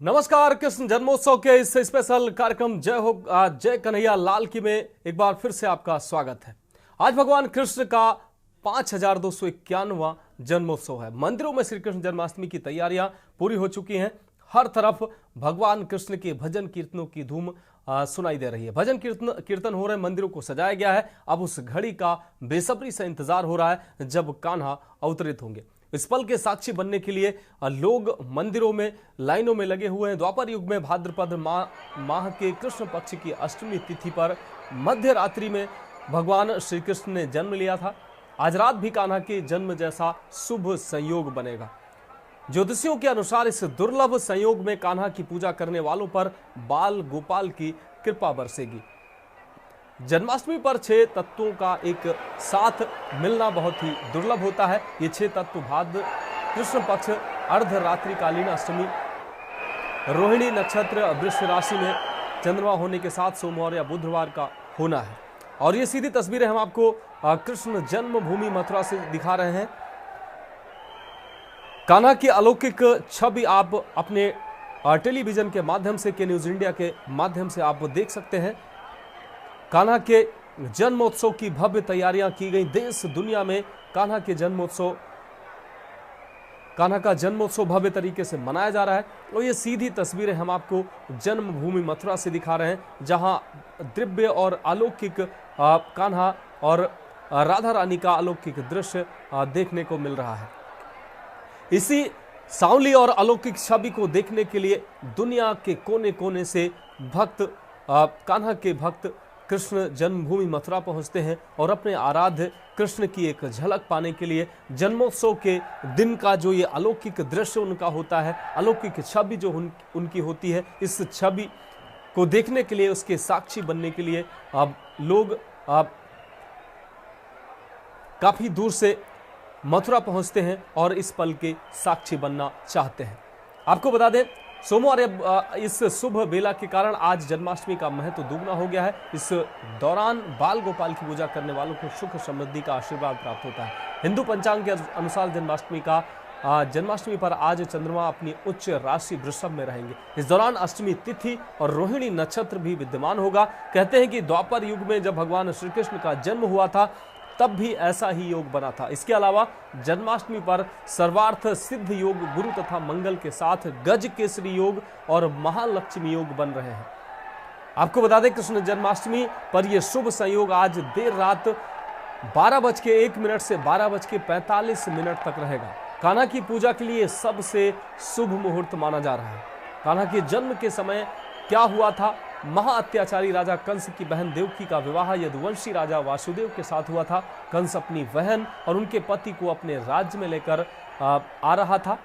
नमस्कार। कृष्ण जन्मोत्सव के इस स्पेशल कार्यक्रम जय हो जय कन्हैया लाल की में एक बार फिर से आपका स्वागत है। आज भगवान कृष्ण का 5291वां जन्मोत्सव है। मंदिरों में श्री कृष्ण जन्माष्टमी की तैयारियां पूरी हो चुकी हैं। हर तरफ भगवान कृष्ण के भजन कीर्तनों की धूम सुनाई दे रही है। भजन कीर्तन हो रहे, मंदिरों को सजाया गया है। अब उस घड़ी का बेसब्री से इंतजार हो रहा है जब कान्हा अवतरित होंगे। इस पल के साक्षी बनने के लिए लोग मंदिरों में लाइनों में लगे हुए हैं। द्वापर युग में भाद्रपद माह के कृष्ण पक्ष की अष्टमी तिथि पर मध्य रात्रि में भगवान श्री कृष्ण ने जन्म लिया था। आज रात भी कान्हा के जन्म जैसा शुभ संयोग बनेगा। ज्योतिषियों के अनुसार इस दुर्लभ संयोग में कान्हा की पूजा करने वालों पर बाल गोपाल की कृपा बरसेगी। जन्माष्टमी पर 6 तत्वों का एक साथ मिलना बहुत ही दुर्लभ होता है। ये 6 तत्व भाद्र कृष्ण पक्ष अर्धरात्रिकालीन अष्टमी, रोहिणी नक्षत्र वृष राशि में चंद्रमा होने के साथ सोमवार या बुधवार का होना है। और ये सीधी तस्वीरें हम आपको कृष्ण जन्मभूमि मथुरा से दिखा रहे हैं। कान्हा की अलौकिक छवि आप अपने टेलीविजन के माध्यम से, के न्यूज इंडिया के माध्यम से आप देख सकते हैं। कान्हा के जन्मोत्सव की भव्य तैयारियां की गई। देश दुनिया में कान्हा का जन्मोत्सव भव्य तरीके से मनाया जा रहा है। और ये सीधी तस्वीरें हम आपको जन्मभूमि मथुरा से दिखा रहे हैं, जहां दिव्य और अलौकिक कान्हा और राधा रानी का अलौकिक दृश्य देखने को मिल रहा है। इसी सांवली और अलौकिक छवि को देखने के लिए दुनिया के कोने कोने से भक्त कान्हा के भक्त कृष्ण जन्मभूमि मथुरा पहुंचते हैं और अपने आराध्य कृष्ण की एक झलक पाने के लिए जन्मोत्सव के दिन का जो ये अलौकिक दृश्य उनका होता है, अलौकिक छवि जो उनकी होती है, इस छवि को देखने के लिए, उसके साक्षी बनने के लिए अब लोग काफी दूर से मथुरा पहुंचते हैं और इस पल के साक्षी बनना चाहते हैं। आपको बता दें, सोमवार इस शुभ बेला के कारण आज जन्माष्टमी का महत्व दुगना हो गया है। इस दौरान बाल गोपाल की पूजा करने वालों को सुख समृद्धि का आशीर्वाद प्राप्त होता है। हिंदू पंचांग के अनुसार जन्माष्टमी पर आज चंद्रमा अपनी उच्च राशि वृषभ में रहेंगे। इस दौरान अष्टमी तिथि और रोहिणी नक्षत्र भी विद्यमान होगा। कहते हैं कि द्वापर युग में जब भगवान श्री कृष्ण का जन्म हुआ था तब भी ऐसा ही योग बना था। इसके अलावा जन्माष्टमी पर सर्वार्थ सिद्ध योग, गुरु तथा मंगल के साथ गज केसरी योग और महालक्ष्मी योग बन रहे हैं। आपको बता दें, कृष्ण जन्माष्टमी पर यह शुभ संयोग आज देर रात 12:01 से 12:45 तक रहेगा। कान्हा की पूजा के लिए सबसे शुभ मुहूर्त माना जा रहा है। कान्हा के जन्म के समय क्या हुआ था? महाअत्याचारी राजा कंस की बहन देवकी का विवाह यदुवंशी राजा वासुदेव के साथ हुआ था। कंस अपनी बहन और उनके पति को अपने राज्य में लेकर आ रहा था।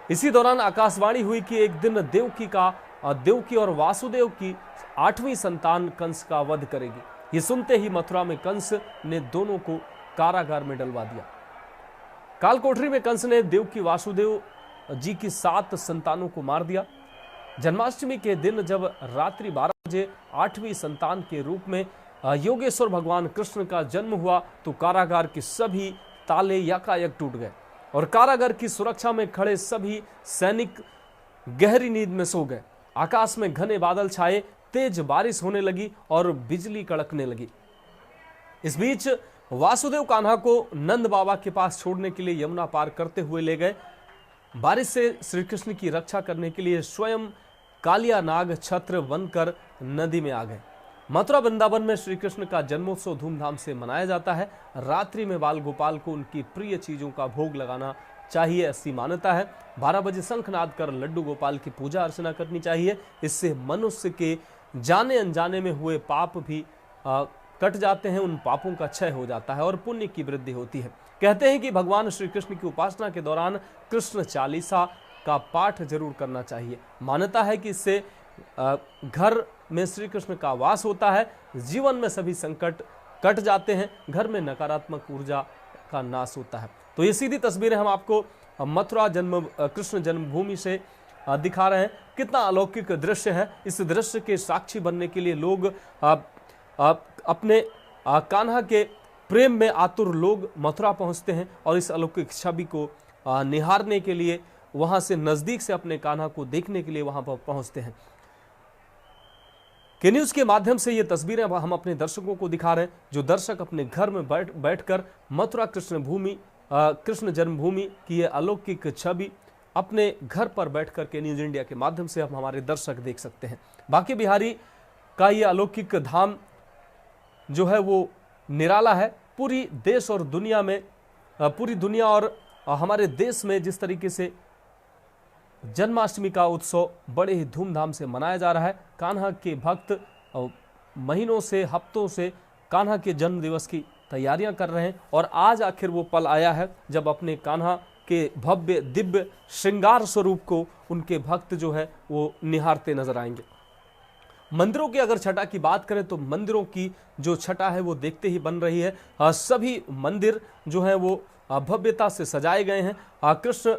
इसी दौरान आकाशवाणी हुई कि एक दिन देवकी और वासुदेव की 8वीं संतान कंस का वध करेगी। ये सुनते ही मथुरा में कंस ने दोनों को कारागार में डलवा दिया। कालकोठरी में कंस ने देवकी वासुदेव जी की 7 संतानों को मार दिया। जन्माष्टमी के दिन जब रात्रि 12 बजे 8वीं संतान के रूप में योगेश्वर भगवान कृष्ण का जन्म हुआ तो कारागार के सभी ताले यकायक टूट गए और कारागार की सुरक्षा में खड़े सभी सैनिक गहरी नींद में सो गए। आकाश में घने बादल छाए, तेज बारिश होने लगी और बिजली कड़कने लगी। इस बीच वासुदेव कान्हा को नंद बाबा के पास छोड़ने के लिए यमुना पार करते हुए ले गए। बारिश से श्री कृष्ण की रक्षा करने के लिए स्वयं कालिया नाग छत्र बनकर नदी में आ गए। मथुरा वृंदावन में श्री कृष्ण का जन्मोत्सव धूमधाम से मनाया जाता है। रात्रि में बाल गोपाल को उनकी प्रिय चीजों का भोग लगाना चाहिए, ऐसी मान्यता है। 12 बजे शंखनाद कर लड्डू गोपाल की पूजा अर्चना करनी चाहिए। इससे मनुष्य के जाने अनजाने में हुए पाप भी कट जाते हैं, उन पापों का क्षय हो जाता है और पुण्य की वृद्धि होती है। कहते हैं कि भगवान श्री कृष्ण की उपासना के दौरान कृष्ण चालीसा का पाठ जरूर करना चाहिए। मान्यता है कि इससे घर में श्री कृष्ण का वास होता है, जीवन में सभी संकट कट जाते हैं, घर में नकारात्मक ऊर्जा का नाश होता है। तो ये सीधी तस्वीरें हम आपको मथुरा कृष्ण जन्मभूमि से दिखा रहे हैं। कितना अलौकिक दृश्य है। इस दृश्य के साक्षी बनने के लिए लोग अपने कान्हा के प्रेम में आतुर लोग मथुरा पहुंचते हैं और इस अलौकिक छवि को निहारने के लिए वहां से नजदीक से अपने कान्हा को देखने के लिए वहां पर पहुंचते हैं। के न्यूज के माध्यम से ये तस्वीरें हम अपने दर्शकों को दिखा रहे हैं, जो दर्शक अपने घर में बैठकर मथुरा कृष्ण जन्मभूमि की ये अलौकिक छवि अपने घर पर बैठकर के न्यूज इंडिया के माध्यम से हम हमारे दर्शक देख सकते हैं। बांके बिहारी का ये अलौकिक धाम जो है वो निराला है। पूरी देश और दुनिया में, पूरी दुनिया और हमारे देश में जिस तरीके से जन्माष्टमी का उत्सव बड़े ही धूमधाम से मनाया जा रहा है, कान्हा के भक्त महीनों से, हफ्तों से कान्हा के जन्म दिवस की तैयारियां कर रहे हैं और आज आखिर वो पल आया है जब अपने कान्हा के भव्य दिव्य श्रृंगार स्वरूप को उनके भक्त जो है वो निहारते नजर आएंगे। मंदिरों की अगर छटा की बात करें तो मंदिरों की जो छटा है वो देखते ही बन रही है। सभी मंदिर जो है वो भव्यता से सजाए गए हैं। कृष्ण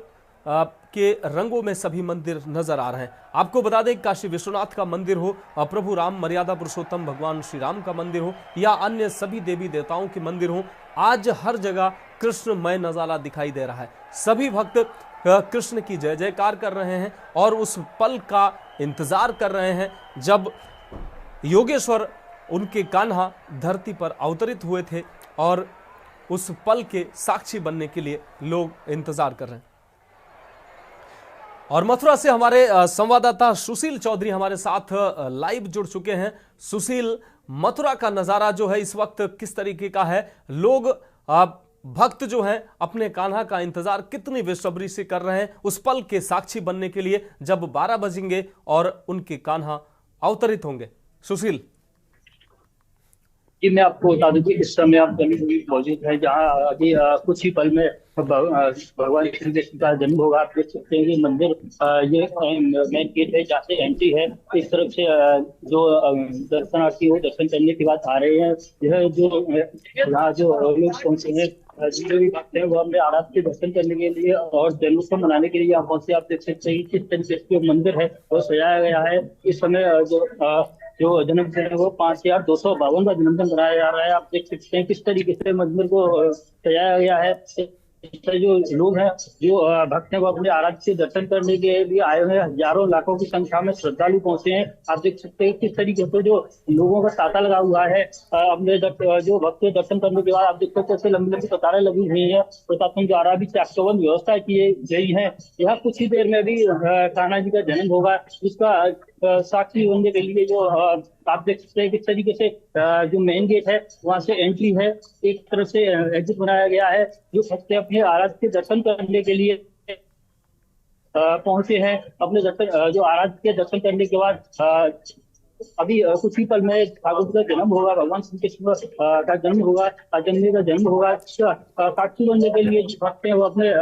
के रंगों में सभी मंदिर नजर आ रहे हैं। आपको बता दें, काशी विश्वनाथ का मंदिर हो, प्रभु राम मर्यादा पुरुषोत्तम भगवान श्री राम का मंदिर हो या अन्य सभी देवी देवताओं के मंदिर हो, आज हर जगह कृष्णमय नजारा दिखाई दे रहा है। सभी भक्त कृष्ण की जय जयकार कर रहे हैं और उस पल का इंतजार कर रहे हैं जब योगेश्वर उनके कान्हा धरती पर अवतरित हुए थे और उस पल के साक्षी बनने के लिए लोग इंतजार कर रहे हैं। और मथुरा से हमारे संवाददाता सुशील चौधरी हमारे साथ लाइव जुड़ चुके हैं। सुशील, मथुरा का नजारा जो है इस वक्त किस तरीके का है? लोग भक्त जो हैं अपने कान्हा का इंतजार कितनी बेसब्री से कर रहे हैं उस पल के साक्षी बनने के लिए जब 12 बजेंगे और उनके कान्हा अवतरित होंगे। सुशील जी, मैं आपको बता दूं कि इस समय आप जन्मभूमि मौजूद है, जहाँ अभी कुछ ही पल में भगवान श्री कृष्ण का जन्म होगा। आप देख सकते हैं कि मंदिर ये मेन गेट है जहाँ से एंट्री है। इस तरफ से जो दर्शनार्थी हो दर्शन करने के बाद आ रहे हैं। यह जो यहाँ जो लोग पहुंचे हैं, जितने भी भक्त हैं वो अपने आराध्य के दर्शन करने के लिए और जन्मोत्सव मनाने के लिए यहाँ पहुंचे। आप देख सकते हैं किस तरीके से जो मंदिर है वो सजाया गया है। इस समय जो जन्मदिन है वो 5252 का जन्मदिन मनाया जा रहा है। आप देख सकते हैं किस तरीके से मंदिर को सजाया गया है। जो लोग हैं, जो भक्त हैं, वो अपने आराध्य से दर्शन करने के लिए आए हुए हैं। हजारों लाखों की संख्या में श्रद्धालु पहुंचे हैं। आप देख सकते हैं किस तरीके से जो लोगों का तांता लगा हुआ है। अपने जो भक्त दर्शन करने के बाद आप देख सकते हैं लंबी लंबी कतारें लगी हुई है। प्रशासन द्वारा भी चाकचौबंद व्यवस्था की गई है। यहाँ कुछ ही देर में भी कान्हा जी का जन्म होगा, जिसका साक्षी बनने के लिए जो आप देख सकते हैं किस तरीके से जो मेन गेट है वहां से एंट्री है, एक तरफ से एग्जिट बनाया गया है। जो भक्त अपने आराध्य के दर्शन करने के लिए पहुंचे हैं। अपने दर्शन जो आराध्य के दर्शन करने के बाद अभी कुछ ही पल में ठाकुर जी का जन्म होगा, भगवान श्री कृष्ण का जन्म होगा, जन्म का जन्म होगा। साक्षी बनने के लिए जो भक्त हैं वो अपने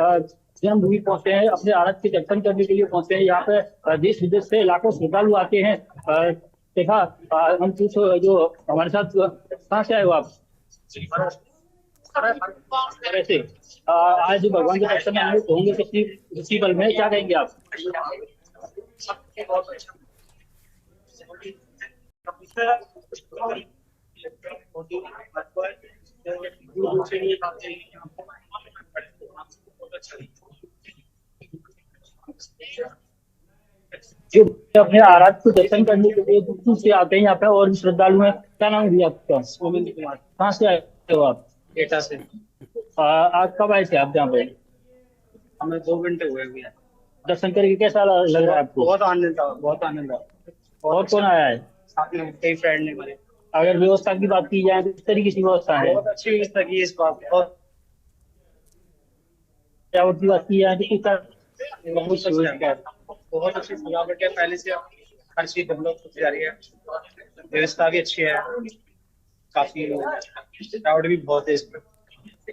जन्मभूमि पहुंचे हैं, अपने आराध्य के दर्शन करने के लिए पहुंचे हैं। यहाँ पे देश विदेश से लाखों श्रद्धालु आते हैं। देखा हम कुछ जो हमारे साथ, कहाँ से आए हो आप? वैसे आज भगवान के दर्शन में होंगे किसी पल में, क्या कहेंगे आप? जो अपने आराध्य को दर्शन करने के लिए दूर से आते हैं यहाँ पे और भी श्रद्धालु हैं। क्या नाम है आपका? गोविंद कुमार। कहाँ से आए हो आप? एटा से। आज कब आए थे आप यहाँ पे? हमें 2 घंटे हुए भी। दर्शन करके कैसा लग रहा है आपको? बहुत आनंद था, बहुत आनंद था। और कौन आया है? साथ में कई फ्रेंड ने मेरे। अगर व्यवस्था की बात की जाए तो किस तरीके की व्यवस्था है? बहुत अच्छी व्यवस्था की है इस बात। और सजावट की बात की जाए तो बहुत अच्छी सजावट है। पहले से हर चीज डेवलप होती जा रही है, व्यवस्था भी अच्छी है, काफी सजावट भी बहुत है इसमें।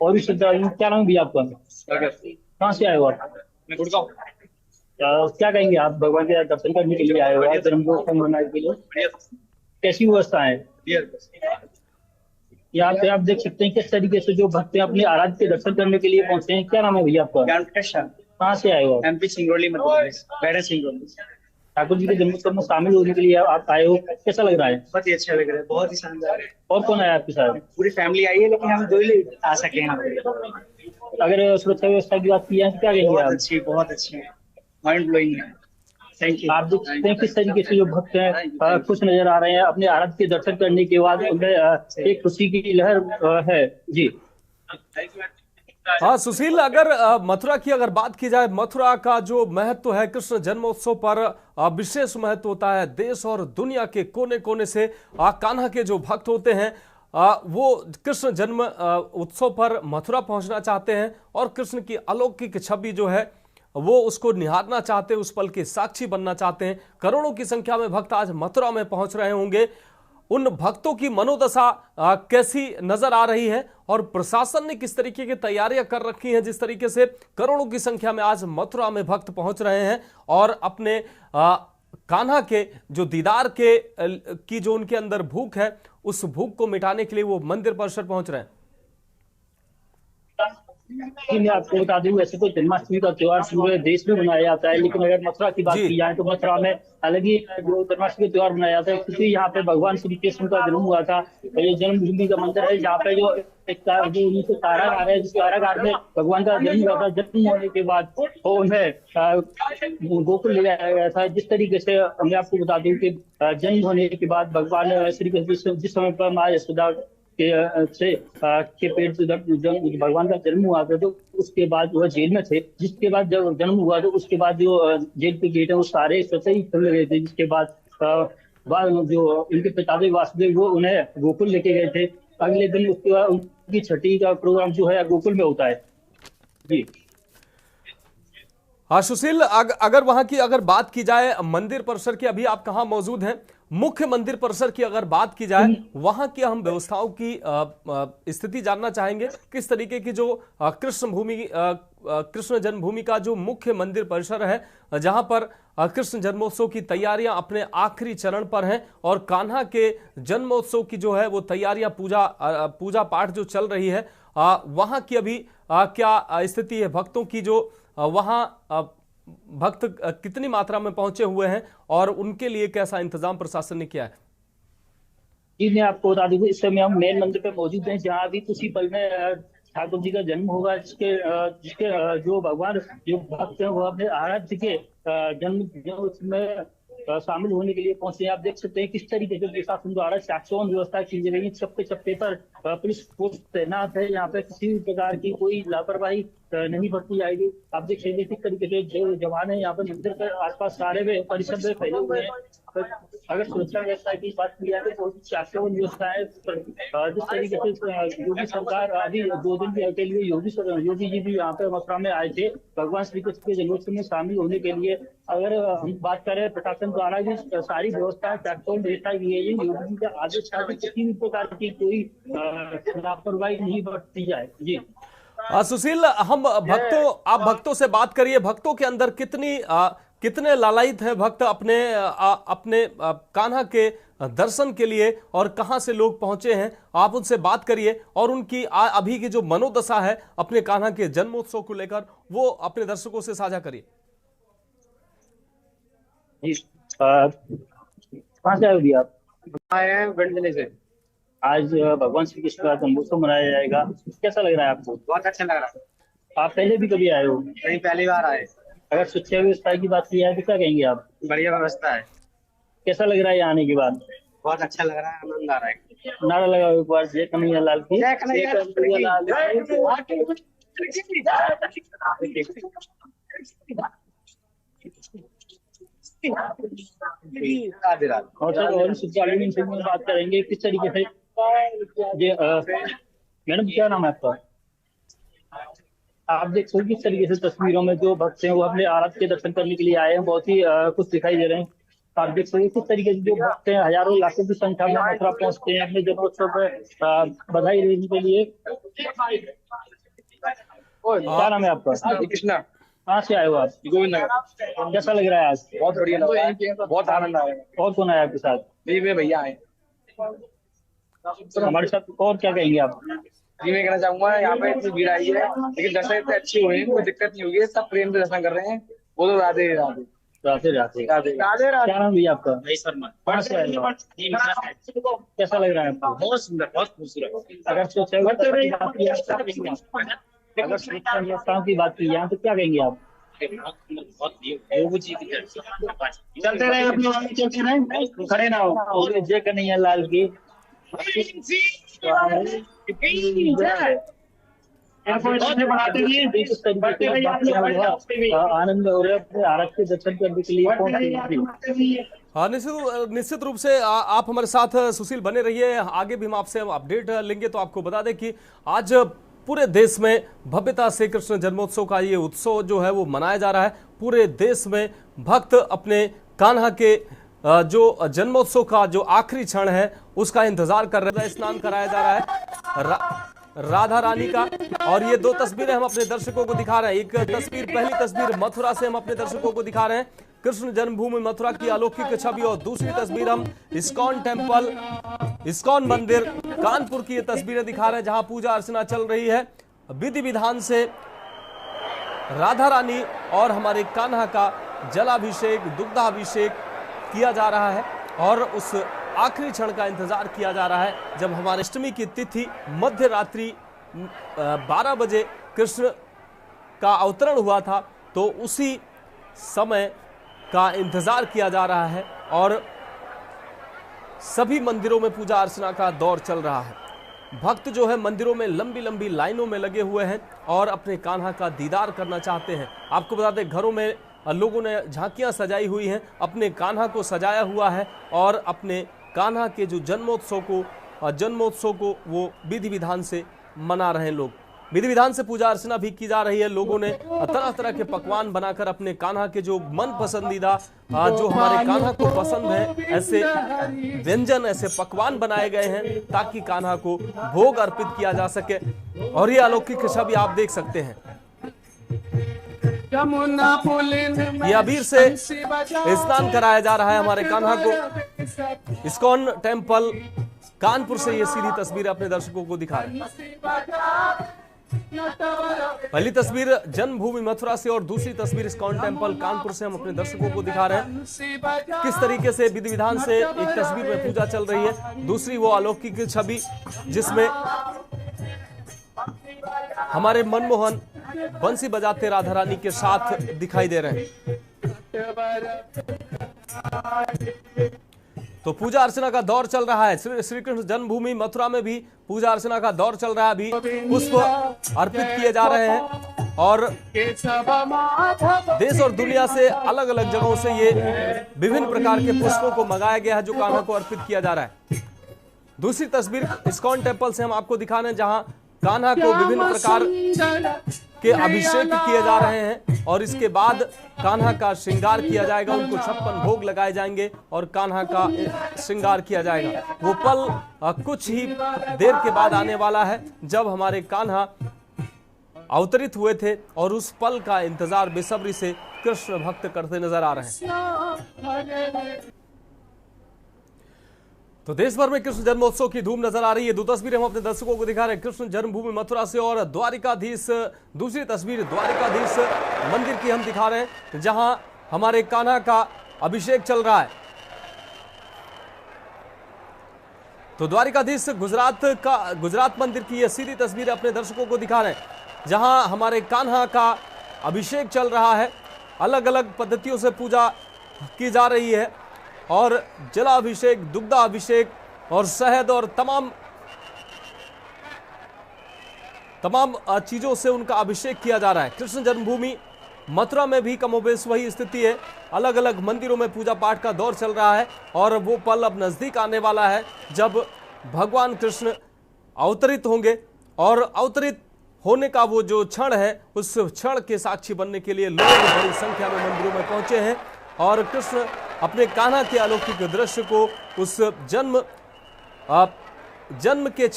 और भी श्रद्धालु। क्या नाम भी आपका? कहाँ से आए हो आप? मैं गुड़गांव। क्या कहेंगे आप? भगवान के दर्शन करने के लिए आए हो, जन्मोत्सव मनाने के लिए कैसी व्यवस्था है यहाँ पे? आप देख सकते हैं किस तरीके से जो भक्त अपने आराध्य के दर्शन करने के लिए पहुंचे हैं। क्या नाम है भैया आपका? कहाँ से आए हो? MP सिंगरौली, मध्य प्रदेश। सिंगरौली। ठाकुर जी के जन्मोत्सव में शामिल होने के लिए आप आए हो, कैसा लग रहा है? बहुत ही अच्छा लग रहा है, बहुत ही शानदार है। और कौन आया आपके साथ? पूरी फैमिली आई है, लेकिन हम 2 ही आ सके हैं। अगर सुरक्षा व्यवस्था की बात की जाए तो क्या कहेंगे? बहुत अच्छी है। माइंड ब्लोइंग है। Thank you. आप देख सकते हैं किस तरीके से जो भक्त हैं खुश नजर आ रहे हैं। अपने आराध्य के दर्शन करने के बाद उनमें एक खुशी की लहर है। जी हाँ सुशील, अगर मथुरा की अगर बात की जाए, मथुरा का जो महत्व है कृष्ण जन्मोत्सव पर विशेष महत्व होता है। देश और दुनिया के कोने कोने से कान्हा के जो भक्त होते हैं वो कृष्ण जन्म उत्सव पर मथुरा पहुंचना चाहते हैं और कृष्ण की अलौकिक छवि जो है वो उसको निहारना चाहते हैं, उस पल के साक्षी बनना चाहते हैं। करोड़ों की संख्या में भक्त आज मथुरा में पहुंच रहे होंगे। उन भक्तों की मनोदशा कैसी नजर आ रही है और प्रशासन ने किस तरीके की तैयारियां कर रखी हैं, जिस तरीके से करोड़ों की संख्या में आज मथुरा में भक्त पहुंच रहे हैं और अपने कान्हा के जो दीदार के की जो उनके अंदर भूख है, उस भूख को मिटाने के लिए वो मंदिर परिसर पहुंच रहे हैं। जी, मैं आपको बता दूं, वैसे तो जन्माष्टमी का त्योहार पूरे देश में मनाया जाता है, लेकिन अगर मथुरा की बात की जाए तो मथुरा में अलग ही जो जन्माष्टमी का त्योहार मनाया जाता है, क्योंकि यहाँ पे भगवान श्री कृष्ण का जन्म हुआ था। ये जन्मभूमि का मंदिर है जहाँ पे जो जो उनसे कारागार है, जिस कारागार में भगवान का जन्म हुआ था। जन्म होने के बाद वो उन्हें गोकुल ले जाया गया था। जिस तरीके से मैं आपको बता दूं कि जन्म होने के बाद भगवान श्री कृष्ण जिस समय पर माँ यशोदा के पेट से जब भगवान का जन्म हुआ था, तो उसके बाद वह जेल में थे। जिसके बाद जब जन्म हुआ तो उसके बाद जो जेल के गेट है वो सारे स्वतः ही खुल गए थे। जिसके बाद जो उनके पिता थे वासुदेव, वो उन्हें गोकुल लेके गए थे। अगले दिन उसके बाद उनकी छठी का प्रोग्राम जो है गोकुल में होता है। जी हाँ सुशील, अगर वहां की अगर बात की जाए मंदिर परिसर की, अभी आप कहाँ मौजूद हैं? मुख्य मंदिर परिसर की अगर बात की जाए, वहां की हम व्यवस्थाओं की स्थिति जानना चाहेंगे। किस तरीके की जो कृष्ण जन्मभूमि का जो मुख्य मंदिर परिसर है, जहां पर कृष्ण जन्मोत्सव की तैयारियां अपने आखिरी चरण पर हैं और कान्हा के जन्मोत्सव की जो है वो तैयारियां पूजा पाठ जो चल रही है, वहां की अभी क्या स्थिति है? भक्तों की जो वहां भक्त कितनी मात्रा में पहुंचे हुए हैं और उनके लिए कैसा इंतजाम प्रशासन ने किया है? जी, मैं आपको बता दूं, इस समय हम मेन मंदिर पे मौजूद हैं, जहाँ अभी कुछ ही पल में ठाकुर जी का जन्म होगा। जिसके जो भगवान जो भक्त हैं वो अपने आराध्य के जन्म जो उसमें शामिल होने के लिए पहुंचे हैं। आप देख सकते हैं किस तरीके से प्रशासन द्वारा चाकचौन व्यवस्था की गई है। चप्पे चप्पे पर पुलिस फोर्स तैनात है। यहाँ पे किसी भी प्रकार की कोई लापरवाही नहीं बरती जाएगी। आप देख सकते हैं किस तरीके से जो जवान है यहाँ पे मंदिर के आसपास सारे परिसर में फैले हुए हैं। अगर सुरक्षा व्यवस्था की बात की जाए तो चाकचौन व्यवस्था है। जिस तरीके से योगी सरकार अभी 2 दिन के लिए योगी जी भी यहाँ पे मथुरा में आए थे भगवान श्री कृष्ण के जन्मोत्सव में शामिल होने के लिए। अगर हम बात करें प्रशासन द्वारा भी सारी व्यवस्था चाकचौन व्यवस्था की गई है। योगी जी के आदेश था कि किसी भी प्रकार की कोई लापरवाही नहीं बरती जाए। जी सुशील, आप भक्तों से बात करिए। भक्तों के अंदर कितने लालायित है भक्त अपने कान्हा के दर्शन के लिए और कहां से लोग पहुंचे हैं? आप उनसे बात करिए और उनकी अभी की जो मनोदशा है अपने कान्हा के जन्मोत्सव को लेकर, वो अपने दर्शकों से साझा करिए। जी कहाँ से आए हो आप? आए हैं भिंड जिले से। आज भगवान श्री कृष्ण का जन्मोत्सव मनाया जाएगा, कैसा लग रहा है आपको? बहुत अच्छा लग रहा है। आप पहले भी कभी आए हो? नहीं, पहली बार आए। अगर सुरक्षा व्यवस्था की बात की जाए तो क्या कहेंगे आप? बढ़िया व्यवस्था है। कैसा लग रहा है यहाँ आने के बाद? बहुत अच्छा लग रहा है, आनंद आ रहा है। नारा लगाओ एक बार, जय कन्हैया लाल की। जय कन्हैया लाल और सर और सुरक्षा में बात करेंगे किस तरीके से। मैडम क्या नाम है आपका? आप देख सकते किस तरीके से तस्वीरों में जो भक्त हैं वो अपने आराध्य के दर्शन करने के लिए आए हैं। बहुत ही कुछ दिखाई दे रहे हैं। आप देख सकते किस तरीके से जो भक्त हैं हजारों लाखों की संख्या में मथुरा पहुंचते हैं अपने जन्मोत्सव पर बधाई देने के लिए। क्या नाम है आपका? कृष्णा। कहाँ से आए हो आप? गोविंद नगर। कैसा लग रहा है आज? बहुत बढ़िया लग रहा है, बहुत आनंद आया। और कौन आया आपके साथ? मेरे भैया आए। हमारे साथ और क्या कहेंगे आप? जी मैं कहना चाहूंगा, यहाँ पे इतनी भीड़ आई है लेकिन दर्शन इतने अच्छे हुए हैं, कोई दिक्कत नहीं होगी। सब प्रेम से दर्शन कर रहे हैं। वो तो राधे राधे राधे राधे राधे राधे। क्या नाम भैया आपका? शर्मा। कहाँ से आए हो? कैसा लग रहा है आपको? बहुत सुंदर, बहुत खूबसूरत। अगर सुरक्षा व्यवस्था की बात की जाए तो क्या कहेंगे आप? तो क्या कहेंगे आप? चलते रहे अपने वाले, चलते रहे, खड़े ना हो जय कन्हैया लाल की। आनंद हो रहा है आरत के दर्शन करने के लिए। हाँ, निश्चित रूप से आप हमारे साथ सुशील बने रहिए। आगे भी हम आपसे अपडेट लेंगे। तो आपको बता दें कि आज पूरे देश में भव्यता से कृष्ण जन्मोत्सव का ये उत्सव जो है वो मनाया जा रहा है। पूरे देश में भक्त अपने कान्हा के जो जन्मोत्सव का जो आखिरी क्षण है उसका इंतजार कर रहे हैं। स्नान कराया जा रहा है राधा रानी का, और ये दो तस्वीरें हम अपने दर्शकों को दिखा रहे हैं। एक तस्वीर, पहली तस्वीर मथुरा से हम अपने दर्शकों को दिखा रहे हैं, कृष्ण जन्मभूमि मथुरा की अलौकिक छवि, और दूसरी तस्वीर हम इस्कॉन टेम्पल, इस्कॉन मंदिर कानपुर की ये तस्वीरें दिखा रहे हैं, जहां पूजा अर्चना चल रही है। विधि विधान से राधा रानी और हमारे कान्हा का जलाभिषेक, दुग्धाभिषेक किया जा रहा है, और उस आखिरी क्षण का इंतजार किया जा रहा है जब हमारे अष्टमी की तिथि मध्य रात्रि 12 बजे कृष्ण का अवतरण हुआ था। तो उसी समय का इंतजार किया जा रहा है, और सभी मंदिरों में पूजा अर्चना का दौर चल रहा है। भक्त जो है मंदिरों में लंबी लंबी लाइनों में लगे हुए हैं और अपने कान्हा का दीदार करना चाहते हैं। आपको बता दें, घरों में लोगों ने झांकियां सजाई हुई हैं, अपने कान्हा को सजाया हुआ है, और अपने कान्हा के जो जन्मोत्सव को वो विधि विधान से मना रहे हैं। लोग विधि विधान से पूजा अर्चना भी की जा रही है। लोगों ने तरह तरह के पकवान बनाकर अपने कान्हा के जो मन पसंदीदा, जो हमारे कान्हा को पसंद है, ऐसे व्यंजन, ऐसे पकवान बनाए गए हैं ताकि कान्हा को भोग अर्पित किया जा सके। और ये अलौकिक छवि आप देख सकते हैं। ये अबीर से स्नान कराया जा रहा है हमारे कान्हा को। इस्कॉन टेम्पल कानपुर से ये सीधी तस्वीर अपने दर्शकों को दिखा रहे हैं। पहली तस्वीर जन्मभूमि मथुरा से और दूसरी तस्वीर इस्कॉन टेम्पल कानपुर से हम अपने दर्शकों को दिखा रहे हैं। किस तरीके से विधि विधान से एक तस्वीर में पूजा चल रही है, दूसरी वो अलौकिक छवि जिसमें हमारे मनमोहन बंसी बजाते राधा रानी के साथ दिखाई दे रहे हैं। तो पूजा अर्चना का दौर चल रहा है। श्री कृष्ण जन्मभूमि मथुरा में भी पूजा अर्चना का दौर चल रहा है। अभी पुष्प अर्पित किए जा रहे हैं, और देश और दुनिया से अलग अलग जगहों से ये विभिन्न प्रकार के पुष्पों को मंगाया गया है जो कान्हा को अर्पित किया जा रहा है। दूसरी तस्वीर इस्कॉन टेम्पल से हम आपको दिखा रहे हैं, जहां कान्हा को विभिन्न प्रकार के अभिषेक किए जा रहे हैं, और इसके बाद कान्हा का श्रृंगार किया जाएगा। उनको 56 भोग लगाए जाएंगे और कान्हा का श्रृंगार किया जाएगा। वो पल कुछ ही देर के बाद आने वाला है जब हमारे कान्हा अवतरित हुए थे, और उस पल का इंतजार बेसब्री से कृष्ण भक्त करते नजर आ रहे हैं। तो देश भर में कृष्ण जन्मोत्सव की धूम नजर आ रही है। दो तस्वीरें हम अपने दर्शकों को दिखा रहे हैं, कृष्ण जन्मभूमि मथुरा से और द्वारिकाधीश। दूसरी तस्वीर द्वारिकाधीश मंदिर की हम दिखा रहे हैं, जहां हमारे कान्हा का अभिषेक चल रहा है। तो द्वारिकाधीश गुजरात मंदिर की यह सीधी तस्वीर अपने दर्शकों को दिखा रहे हैं, जहां हमारे कान्हा का अभिषेक चल रहा है। अलग अलग पद्धतियों से पूजा की जा रही है, और जलाभिषेक, दुग्धाभिषेक और शहद और तमाम चीजों से उनका अभिषेक किया जा रहा है। कृष्ण जन्मभूमि मथुरा में भी कमोबेश वही स्थिति है। अलग अलग मंदिरों में पूजा पाठ का दौर चल रहा है, और वो पल अब नजदीक आने वाला है जब भगवान कृष्ण अवतरित होंगे, और अवतरित होने का वो जो क्षण है, उस क्षण के साक्षी बनने के लिए लोग बड़ी संख्या में मंदिरों में पहुंचे हैं, और कृष्ण अपने कान्हा के अलौकिक दृश्य को, उस जन्म के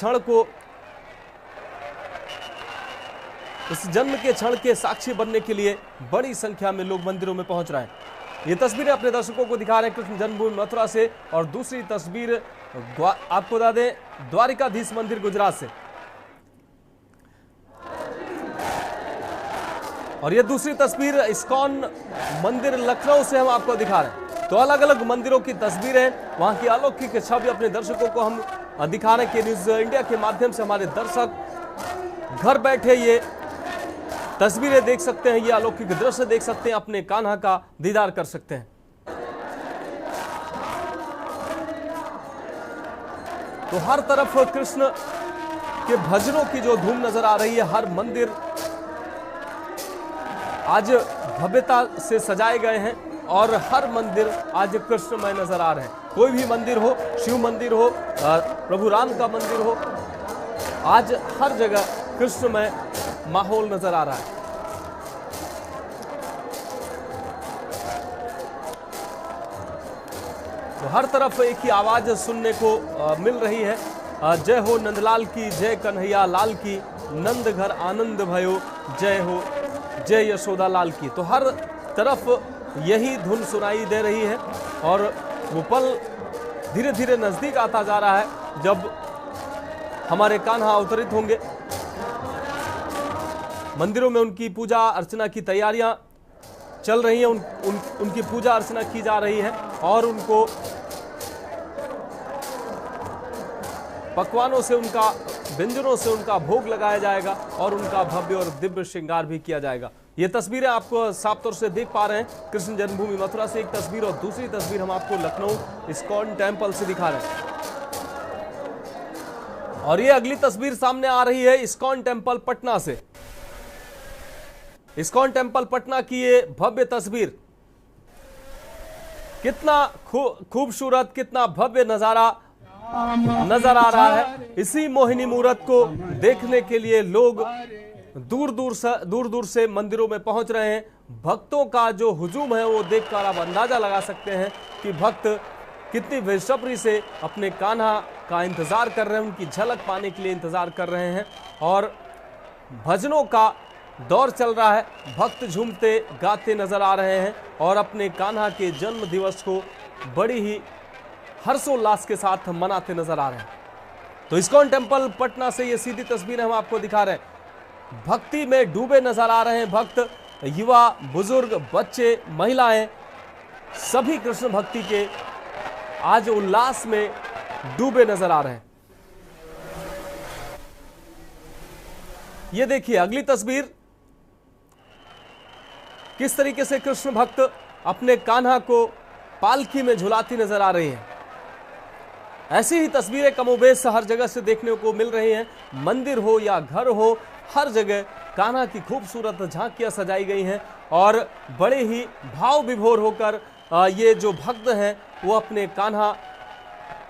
क्षण के साक्षी बनने के लिए बड़ी संख्या में लोग मंदिरों में पहुंच रहे हैं। ये तस्वीरें अपने दर्शकों को दिखा रहे हैं कृष्ण जन्मभूमि मथुरा से, और दूसरी तस्वीर आपको बता दें द्वारिकाधीश मंदिर गुजरात से, और ये दूसरी तस्वीर इस्कॉन मंदिर लखनऊ से हम आपको दिखा रहे हैं। तो अलग अलग मंदिरों की तस्वीरें, वहां की अलौकिक छवि अपने दर्शकों को हम दिखा रहे हैं कि न्यूज इंडिया के माध्यम से हमारे दर्शक घर बैठे ये तस्वीरें देख सकते हैं, ये अलौकिक दृश्य देख सकते हैं, अपने कान्हा का दीदार कर सकते हैं। तो हर तरफ कृष्ण के भजनों की जो धूम नजर आ रही है, हर मंदिर आज भव्यता से सजाए गए हैं और हर मंदिर आज कृष्णमय नजर आ रहे हैं। कोई भी मंदिर हो, शिव मंदिर हो, प्रभु राम का मंदिर हो, आज हर जगह कृष्णमय माहौल नजर आ रहा है। तो हर तरफ एक ही आवाज सुनने को मिल रही है, जय हो नंदलाल की, जय कन्हैया लाल की, नंद घर आनंद भयो, जय हो जय यशोदा लाल की। तो हर तरफ यही धुन सुनाई दे रही है और वो पल धीरे धीरे नजदीक आता जा रहा है जब हमारे कान्हा अवतरित होंगे। मंदिरों में उनकी पूजा अर्चना की तैयारियां चल रही हैं, उनकी पूजा अर्चना की जा रही है और उनको पकवानों से, उनका व्यंजनों से उनका भोग लगाया जाएगा और उनका भव्य और दिव्य श्रृंगार भी किया जाएगा। ये तस्वीरें आपको साफ तौर से देख पा रहे हैं कृष्ण जन्मभूमि मथुरा से एक तस्वीर, और दूसरी तस्वीर हम आपको लखनऊ इस्कॉन टेम्पल से दिखा रहे हैं। और ये अगली तस्वीर सामने आ रही है इस्कॉन टेम्पल पटना से। इस्कॉन टेम्पल पटना की ये भव्य तस्वीर, कितना खूबसूरत, कितना भव्य नजारा नजर आ रहा है। इसी मोहिनी मूरत को देखने के लिए लोग दूर दूर से मंदिरों में पहुंच रहे हैं। भक्तों का जो हुजूम है वो देखकर आप अंदाजा लगा सकते हैं कि भक्त कितनी बेसब्री से अपने कान्हा का इंतजार कर रहे हैं, उनकी झलक पाने के लिए इंतजार कर रहे हैं। और भजनों का दौर चल रहा है, भक्त झूमते गाते नजर आ रहे हैं और अपने कान्हा के जन्म दिवस को बड़ी ही हर्षोल्लास के साथ मनाते नजर आ रहे हैं। तो इस्कॉन टेम्पल पटना से ये सीधी तस्वीरें हम आपको दिखा रहे हैं। भक्ति में डूबे नजर आ रहे हैं भक्त, युवा, बुजुर्ग, बच्चे, महिलाएं, सभी कृष्ण भक्ति के आज उल्लास में डूबे नजर आ रहे हैं। ये देखिए अगली तस्वीर, किस तरीके से कृष्ण भक्त अपने कान्हा को पालकी में झुलाती नजर आ रही हैं। ऐसी ही तस्वीरें कमोबेश हर जगह से देखने को मिल रही हैं। मंदिर हो या घर हो, हर जगह कान्हा की खूबसूरत झांकियां सजाई गई हैं और बड़े ही भाव विभोर होकर ये जो भक्त हैं वो अपने कान्हा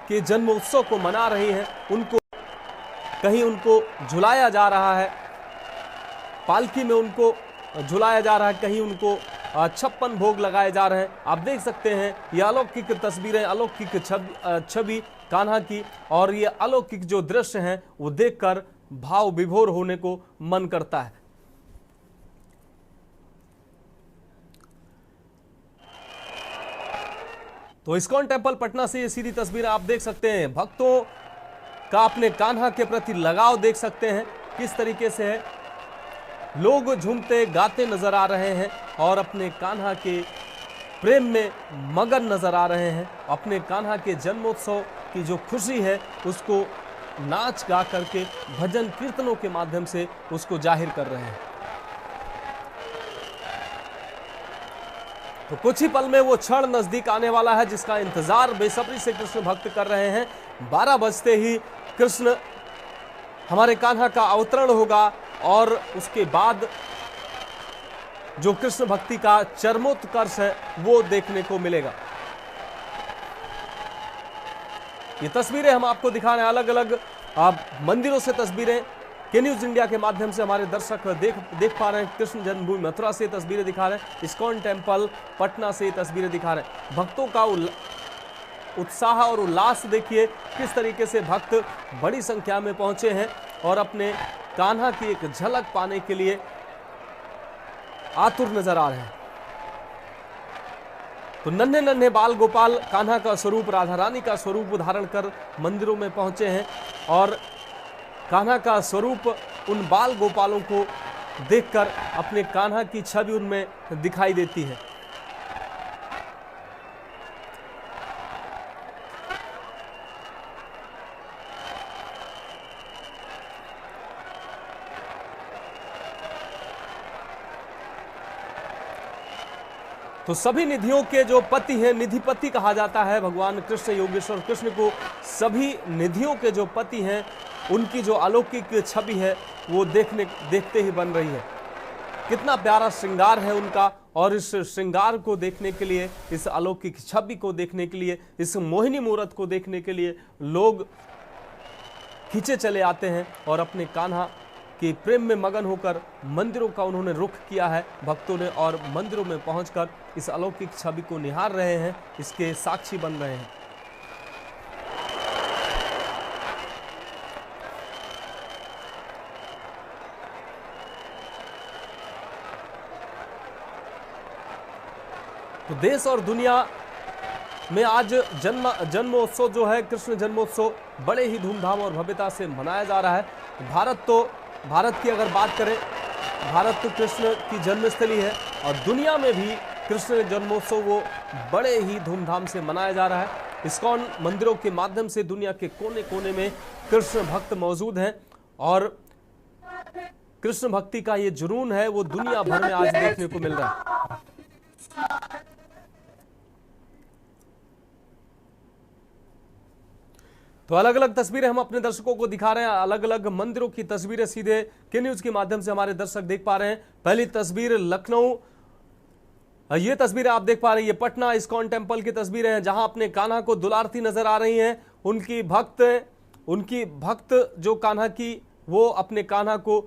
के जन्म उत्सव को मना रही हैं। उनको कहीं उनको झुलाया जा रहा है, पालकी में उनको झुलाया जा रहा है, कहीं उनको 56 भोग लगाए जा रहे हैं। आप देख सकते हैं ये अलौकिक तस्वीरें, अलौकिक छवि कान्हा की, और ये अलौकिक जो दृश्य हैं वो देखकर भाव विभोर होने को मन करता है। तो इस्कॉन टेम्पल पटना से ये सीधी तस्वीरें आप देख सकते हैं। भक्तों का अपने कान्हा के प्रति लगाव देख सकते हैं किस तरीके से है। लोग झूमते गाते नजर आ रहे हैं और अपने कान्हा के प्रेम में मगन नजर आ रहे हैं। अपने कान्हा के जन्मोत्सव की जो खुशी है उसको नाच गा करके, भजन कीर्तनों के माध्यम से उसको जाहिर कर रहे हैं। तो कुछ ही पल में वो क्षण नजदीक आने वाला है जिसका इंतजार बेसब्री से कृष्ण भक्त कर रहे हैं। 12 बजते ही कृष्ण हमारे कान्हा का अवतरण होगा और उसके बाद जो कृष्ण भक्ति का चरमोत्कर्ष है वो देखने को मिलेगा। ये तस्वीरें हम आपको दिखा रहे हैं, अलग अलग मंदिरों से तस्वीरें के न्यूज इंडिया के माध्यम से हमारे दर्शक देख पा रहे हैं। कृष्ण जन्मभूमि मथुरा से तस्वीरें दिखा रहे हैं, इस्कॉन टेम्पल पटना से तस्वीरें दिखा रहे हैं। भक्तों का उत्साह और उल्लास देखिए किस तरीके से भक्त बड़ी संख्या में पहुंचे हैं और अपने कान्हा की एक झलक पाने के लिए आतुर नजर आ रहे हैं। तो नन्हे नन्हे बाल गोपाल कान्हा का स्वरूप, राधा रानी का स्वरूप धारण कर मंदिरों में पहुंचे हैं और कान्हा का स्वरूप उन बाल गोपालों को देखकर अपने कान्हा की छवि उनमें दिखाई देती है। तो सभी निधियों के जो पति हैं, निधिपति कहा जाता है भगवान कृष्ण, योगेश्वर कृष्ण को। सभी निधियों के जो पति हैं, उनकी जो अलौकिक छवि है वो देखते ही बन रही है। कितना प्यारा श्रृंगार है उनका, और इस श्रृंगार को देखने के लिए, इस अलौकिक छवि को देखने के लिए, इस मोहिनी मूरत को देखने के लिए लोग खींचे चले आते हैं और अपने कान्हा के प्रेम में मगन होकर मंदिरों का उन्होंने रुख किया है भक्तों ने, और मंदिरों में पहुंचकर इस अलौकिक छवि को निहार रहे हैं, इसके साक्षी बन रहे हैं। तो देश और दुनिया में आज जन्मोत्सव जो है, कृष्ण जन्मोत्सव बड़े ही धूमधाम और भव्यता से मनाया जा रहा है। भारत की अगर बात करें, भारत तो कृष्ण की जन्मस्थली है, और दुनिया में भी कृष्ण जन्मोत्सव वो बड़े ही धूमधाम से मनाया जा रहा है। इस्कॉन मंदिरों के माध्यम से दुनिया के कोने कोने में कृष्ण भक्त मौजूद हैं, और कृष्ण भक्ति का ये जुनून है वो दुनिया भर में आज देखने को मिल रहा है। तो अलग अलग तस्वीरें हम अपने दर्शकों को दिखा रहे हैं, अलग अलग मंदिरों की तस्वीरें सीधे के न्यूज के माध्यम से हमारे दर्शक देख पा रहे हैं। पहली तस्वीर लखनऊ, ये तस्वीरें आप देख पा रहे हैं, ये पटना इस्कॉन टेम्पल की तस्वीरें हैं, जहां अपने कान्हा को दुलारती नजर आ रही हैं। उनकी भक्त जो कान्हा की, वो अपने कान्हा को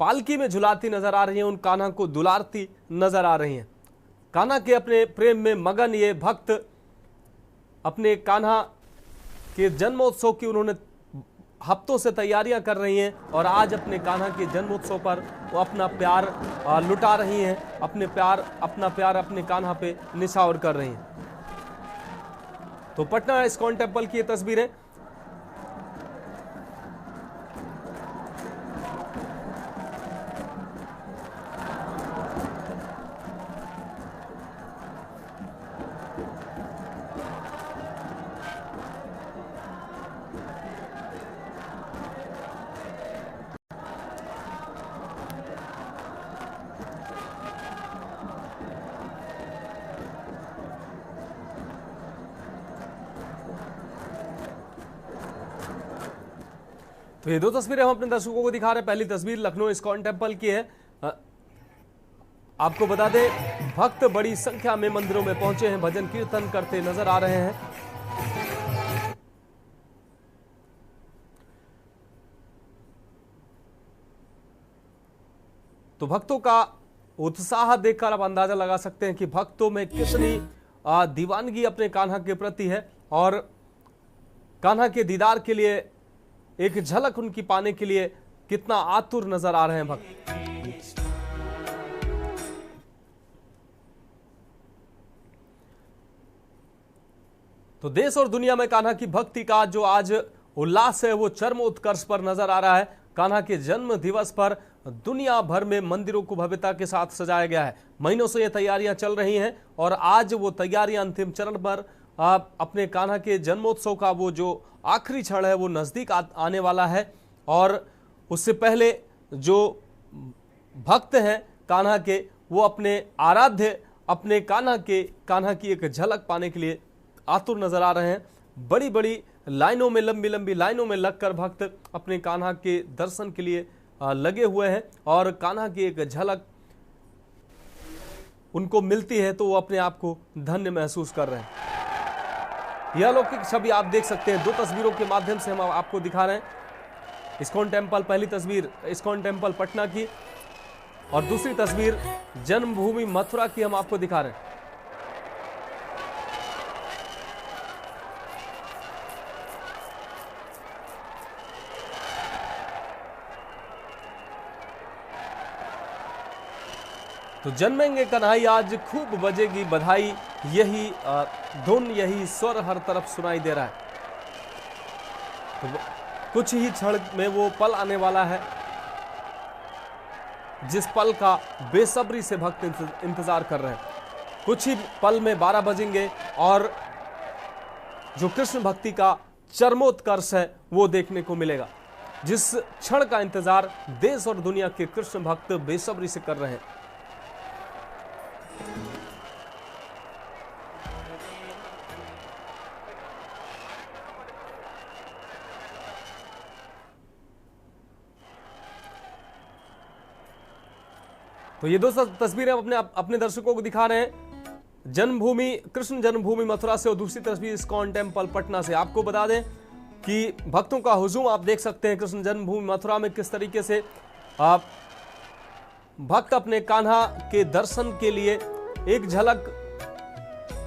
पालकी में झुलाती नजर आ रही हैं, उन कान्हा को दुलारती नजर आ रही हैं। कान्हा के अपने प्रेम में मगन ये भक्त अपने कान्हा के जन्मोत्सव की उन्होंने हफ्तों से तैयारियां कर रही हैं, और आज अपने कान्हा के जन्मोत्सव पर वो अपना प्यार लुटा रही हैं, अपना प्यार अपने कान्हा पे निछावर कर रही हैं। तो पटना इस्कॉन टेम्पल की ये तस्वीरें। तो ये दो तस्वीरें हम अपने दर्शकों को दिखा रहे हैं। पहली तस्वीर लखनऊ इस्कॉन टेम्पल की है। आपको बता दें, भक्त बड़ी संख्या में मंदिरों में पहुंचे हैं, भजन कीर्तन करते नजर आ रहे हैं। तो भक्तों का उत्साह देखकर आप अंदाजा लगा सकते हैं कि भक्तों में कितनी दीवानगी अपने कान्हा के प्रति है, और कान्हा के दीदार के लिए, एक झलक उनकी पाने के लिए कितना आतुर नजर आ रहे हैं भक्त। तो देश और दुनिया में कान्हा की भक्ति का जो आज उल्लास है वो चरम उत्कर्ष पर नजर आ रहा है। कान्हा के जन्म दिवस पर दुनिया भर में मंदिरों को भव्यता के साथ सजाया गया है। महीनों से ये तैयारियां चल रही हैं, और आज वो तैयारियां अंतिम चरण पर अपने कान्हा के जन्मोत्सव का वो जो आखिरी क्षण है वो नजदीक आने वाला है। और उससे पहले जो भक्त हैं कान्हा के, वो अपने आराध्य, अपने कान्हा की एक झलक पाने के लिए आतुर नजर आ रहे हैं। बड़ी बड़ी लाइनों में, लंबी लंबी लाइनों में लगकर भक्त अपने कान्हा के दर्शन के लिए लगे हुए हैं, और कान्हा की एक झलक उनको मिलती है तो वो अपने आप को धन्य महसूस कर रहे हैं। यह अलौकिक छवि आप देख सकते हैं, दो तस्वीरों के माध्यम से हम आपको दिखा रहे हैं। इस्कॉन टेम्पल, पहली तस्वीर इस्कॉन टेम्पल पटना की, और दूसरी तस्वीर जन्मभूमि मथुरा की हम आपको दिखा रहे हैं। तो जन्मेंगे कन्हैया आज खूब बजेगी बधाई, यही धुन, यही स्वर हर तरफ सुनाई दे रहा है। तो कुछ ही क्षण में वो पल आने वाला है जिस पल का बेसब्री से भक्त इंतजार कर रहे हैं। कुछ ही पल में 12 बजेंगे, और जो कृष्ण भक्ति का चरमोत्कर्ष है वो देखने को मिलेगा, जिस क्षण का इंतजार देश और दुनिया के कृष्ण भक्त बेसब्री से कर रहे हैं। तो ये दो तस्वीरें हम अपने दर्शकों को दिखा रहे हैं, जन्मभूमि कृष्ण जन्मभूमि मथुरा से और दूसरी तस्वीर इस्कॉन टेम्पल पटना से। आपको बता दें कि भक्तों का हुजूम आप देख सकते हैं कृष्ण जन्मभूमि मथुरा में, किस तरीके से आप भक्त अपने कान्हा के दर्शन के लिए एक झलक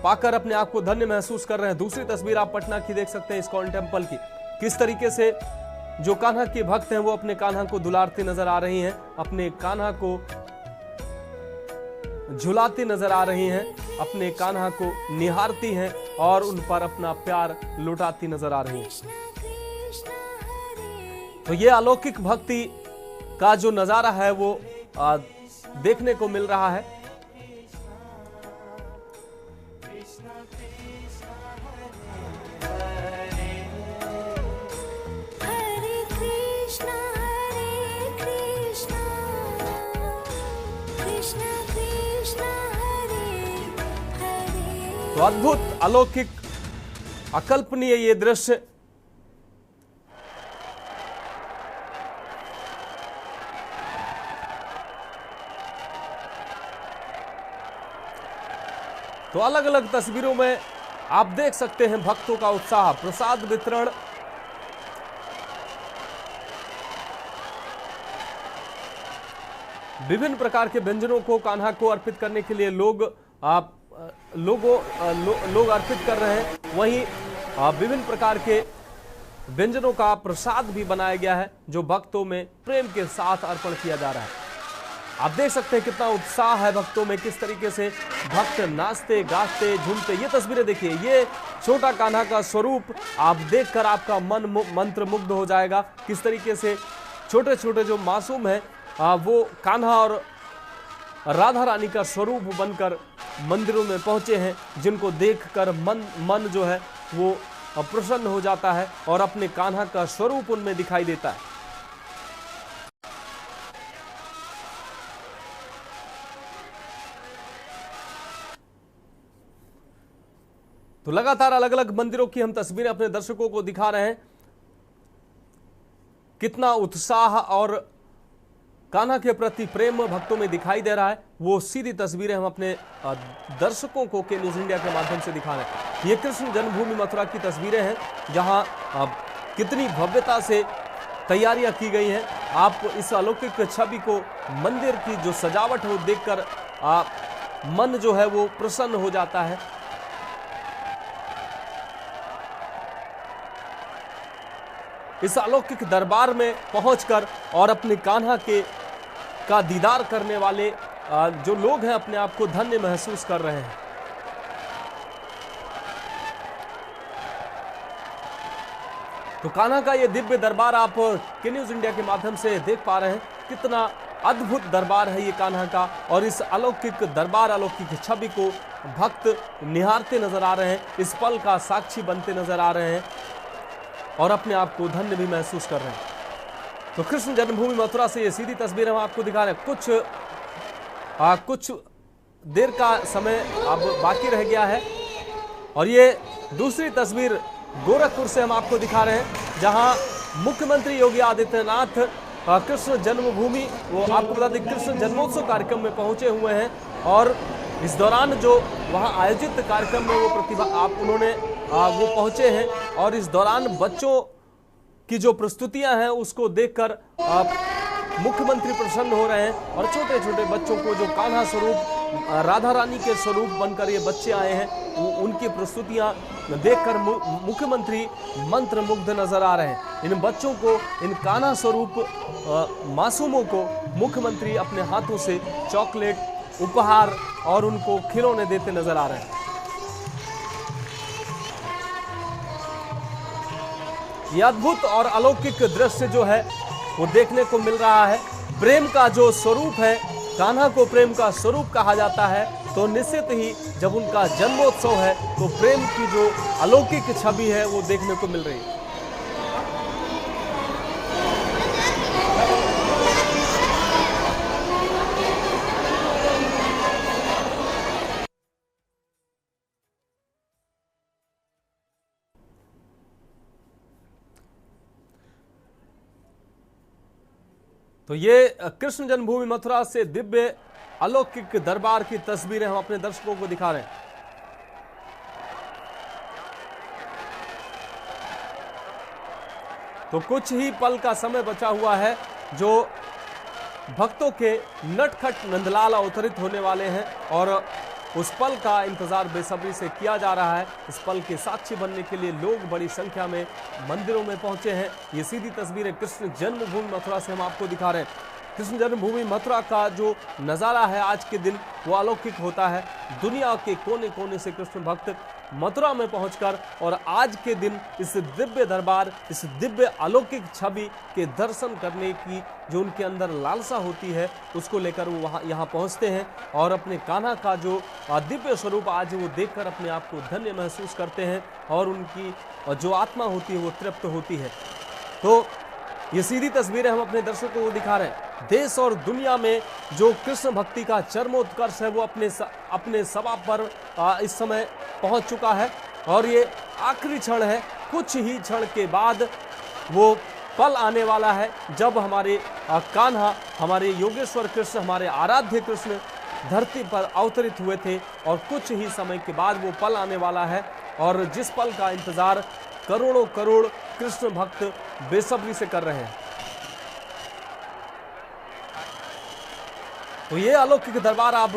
पाकर अपने आप को धन्य महसूस कर रहे हैं। दूसरी तस्वीर आप पटना की देख सकते हैं इस्कॉन टेम्पल की, किस तरीके से जो कान्हा के भक्त हैं वो अपने कान्हा को दुलारते नजर आ रही हैं, अपने कान्हा को झुलाती नजर आ रही हैं, अपने कान्हा को निहारती हैं और उन पर अपना प्यार लुटाती नजर आ रही हैं। तो ये अलौकिक भक्ति का जो नजारा है वो देखने को मिल रहा है। तो अद्भुत, अलौकिक, अकल्पनीय ये दृश्य तो अलग अलग तस्वीरों में आप देख सकते हैं भक्तों का उत्साह, प्रसाद वितरण, विभिन्न प्रकार के व्यंजनों को कान्हा को अर्पित करने के लिए लोग अर्पित कर रहे हैं। वहीं विभिन्न प्रकार के व्यंजनों का प्रसाद भी बनाया गया है जो भक्तों में प्रेम के साथ अर्पण किया जा रहा है। आप देख सकते हैं कितना उत्साह है भक्तों में, किस तरीके से भक्त नाचते गाते झूमते। ये तस्वीरें देखिए, ये छोटा कान्हा का स्वरूप आप देखकर आपका मन मंत्र मुग्ध हो जाएगा। किस तरीके से छोटे छोटे जो मासूम हैं वो कान्हा और राधा रानी का स्वरूप बनकर मंदिरों में पहुंचे हैं, जिनको देखकर मन जो है वो प्रसन्न हो जाता है और अपने कान्हा का स्वरूप उनमें दिखाई देता है। तो लगातार अलग अलग मंदिरों की हम तस्वीरें अपने दर्शकों को दिखा रहे हैं। कितना उत्साह और कान्हा के प्रति प्रेम भक्तों में दिखाई दे रहा है, वो सीधी तस्वीरें हम अपने दर्शकों को के न्यूज इंडिया के माध्यम से दिखा रहे हैं। ये कृष्ण जन्मभूमि मथुरा की तस्वीरें हैं, जहां कितनी भव्यता से तैयारियां की गई हैं। आप इस अलौकिक छवि को, मंदिर की जो सजावट है वो देखकर मन जो है वो प्रसन्न हो जाता है। इस अलौकिक दरबार में पहुंचकर और अपने कान्हा का दीदार करने वाले जो लोग हैं अपने आप को धन्य महसूस कर रहे हैं। तो कान्हा का ये दिव्य दरबार आप के न्यूज इंडिया के माध्यम से देख पा रहे हैं। कितना अद्भुत दरबार है ये कान्हा का, और इस अलौकिक दरबार, अलौकिक छवि को भक्त निहारते नजर आ रहे हैं, इस पल का साक्षी बनते नजर आ रहे हैं और अपने आप को धन्य भी महसूस कर रहे हैं। तो कृष्ण जन्मभूमि मथुरा से ये सीधी तस्वीर हम आपको दिखा रहे हैं। कुछ देर का समय अब बाकी रह गया है और ये दूसरी तस्वीर गोरखपुर से हम आपको दिखा रहे हैं, जहां मुख्यमंत्री योगी आदित्यनाथ कृष्ण जन्मभूमि, वो आपको बता दें कृष्ण जन्मोत्सव कार्यक्रम में पहुंचे हुए हैं और इस दौरान जो वहां आयोजित कार्यक्रम में वो पहुंचे हैं और इस दौरान बच्चों की जो प्रस्तुतियां हैं उसको देखकर मुख्यमंत्री प्रसन्न हो रहे हैं और छोटे छोटे बच्चों को जो कान्हा स्वरूप, राधा रानी के स्वरूप बनकर ये बच्चे आए हैं, उनकी प्रस्तुतियां देखकर मुख्यमंत्री मंत्र मुग्ध नजर आ रहे हैं। इन बच्चों को, इन कान्हा स्वरूप मासूमों को मुख्यमंत्री अपने हाथों से चॉकलेट, उपहार और उनको खिलौने देते नजर आ रहे हैं। यह अद्भुत और अलौकिक दृश्य जो है वो देखने को मिल रहा है। प्रेम का जो स्वरूप है, कान्हा को प्रेम का स्वरूप कहा जाता है, तो निश्चित ही जब उनका जन्मोत्सव है तो प्रेम की जो अलौकिक छवि है वो देखने को मिल रही है। तो ये कृष्ण जन्मभूमि मथुरा से दिव्य अलौकिक दरबार की तस्वीरें हम अपने दर्शकों को दिखा रहे हैं। तो कुछ ही पल का समय बचा हुआ है जो भक्तों के नटखट नंदलाल अवतरित होने वाले हैं और उस पल का इंतजार बेसब्री से किया जा रहा है। इस पल के साक्षी बनने के लिए लोग बड़ी संख्या में मंदिरों में पहुंचे हैं। ये सीधी तस्वीरें कृष्ण जन्मभूमि मथुरा से हम आपको दिखा रहे हैं। कृष्ण जन्मभूमि मथुरा का जो नज़ारा है आज के दिन वो अलौकिक होता है। दुनिया के कोने कोने से कृष्ण भक्त मथुरा में पहुंचकर और आज के दिन इस दिव्य दरबार, इस दिव्य अलौकिक छवि के दर्शन करने की जो उनके अंदर लालसा होती है उसको लेकर वो यहाँ पहुंचते हैं और अपने कान्हा का जो दिव्य स्वरूप आज वो देखकर अपने आप को धन्य महसूस करते हैं और उनकी जो आत्मा होती है वो तृप्त होती है। तो ये सीधी तस्वीरें हम अपने दर्शकों को दिखा रहे हैं। देश और दुनिया में जो कृष्ण भक्ति का चरमोत्कर्ष है वो अपने सभा पर इस समय पहुंच चुका है और ये आखिरी क्षण है। कुछ ही क्षण के बाद वो पल आने वाला है जब हमारे कान्हा, हमारे योगेश्वर कृष्ण, हमारे आराध्य कृष्ण धरती पर अवतरित हुए थे और कुछ ही समय के बाद वो पल आने वाला है और जिस पल का इंतजार करोड़ों करोड़ कृष्ण भक्त बेसब्री से कर रहे हैं। तो ये अलौकिक दरबार आप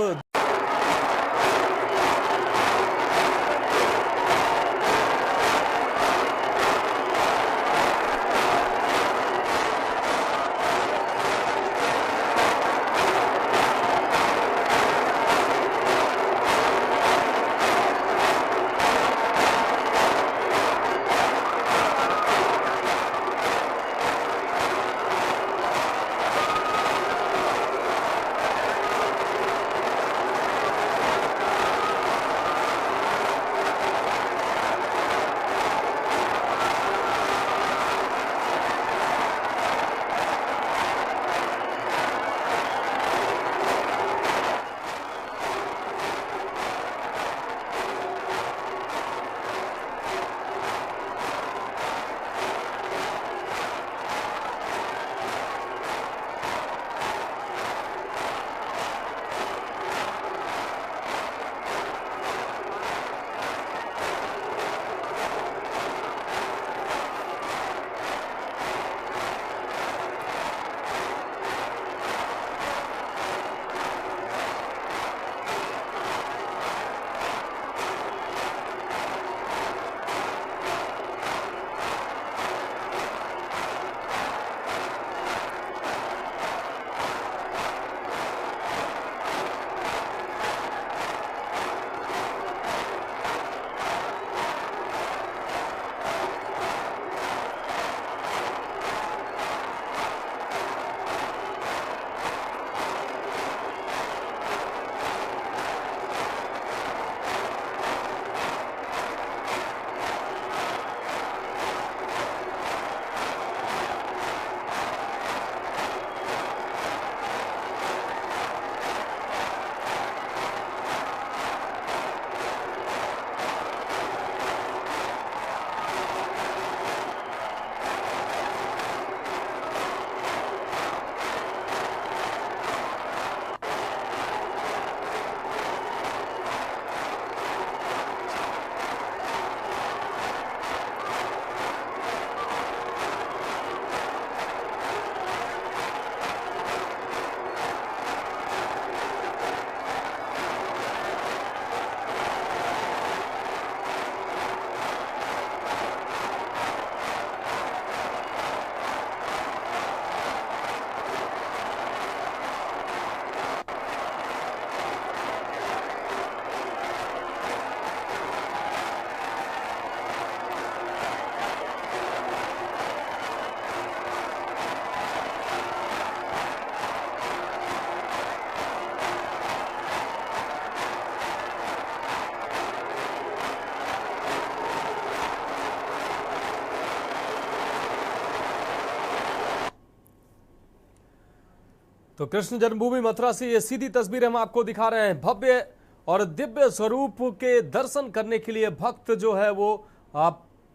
तो कृष्ण जन्मभूमि मथुरा से ये सीधी तस्वीर हम आपको दिखा रहे हैं। भव्य और दिव्य स्वरूप के दर्शन करने के लिए भक्त जो है वो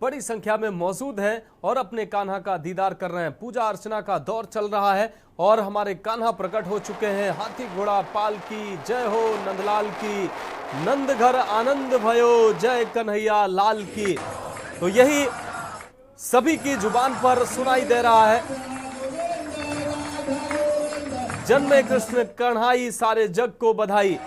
बड़ी संख्या में मौजूद हैं और अपने कान्हा का दीदार कर रहे हैं। पूजा अर्चना का दौर चल रहा है और हमारे कान्हा प्रकट हो चुके हैं। हाथी घोड़ा पाल की जय हो नंदलाल की, नंद घर आनंद भयो जय कन्हैया लाल की। तो यही सभी की जुबान पर सुनाई दे रहा है। जन्मे कृष्ण कन्हाई सारे जग को बधाई।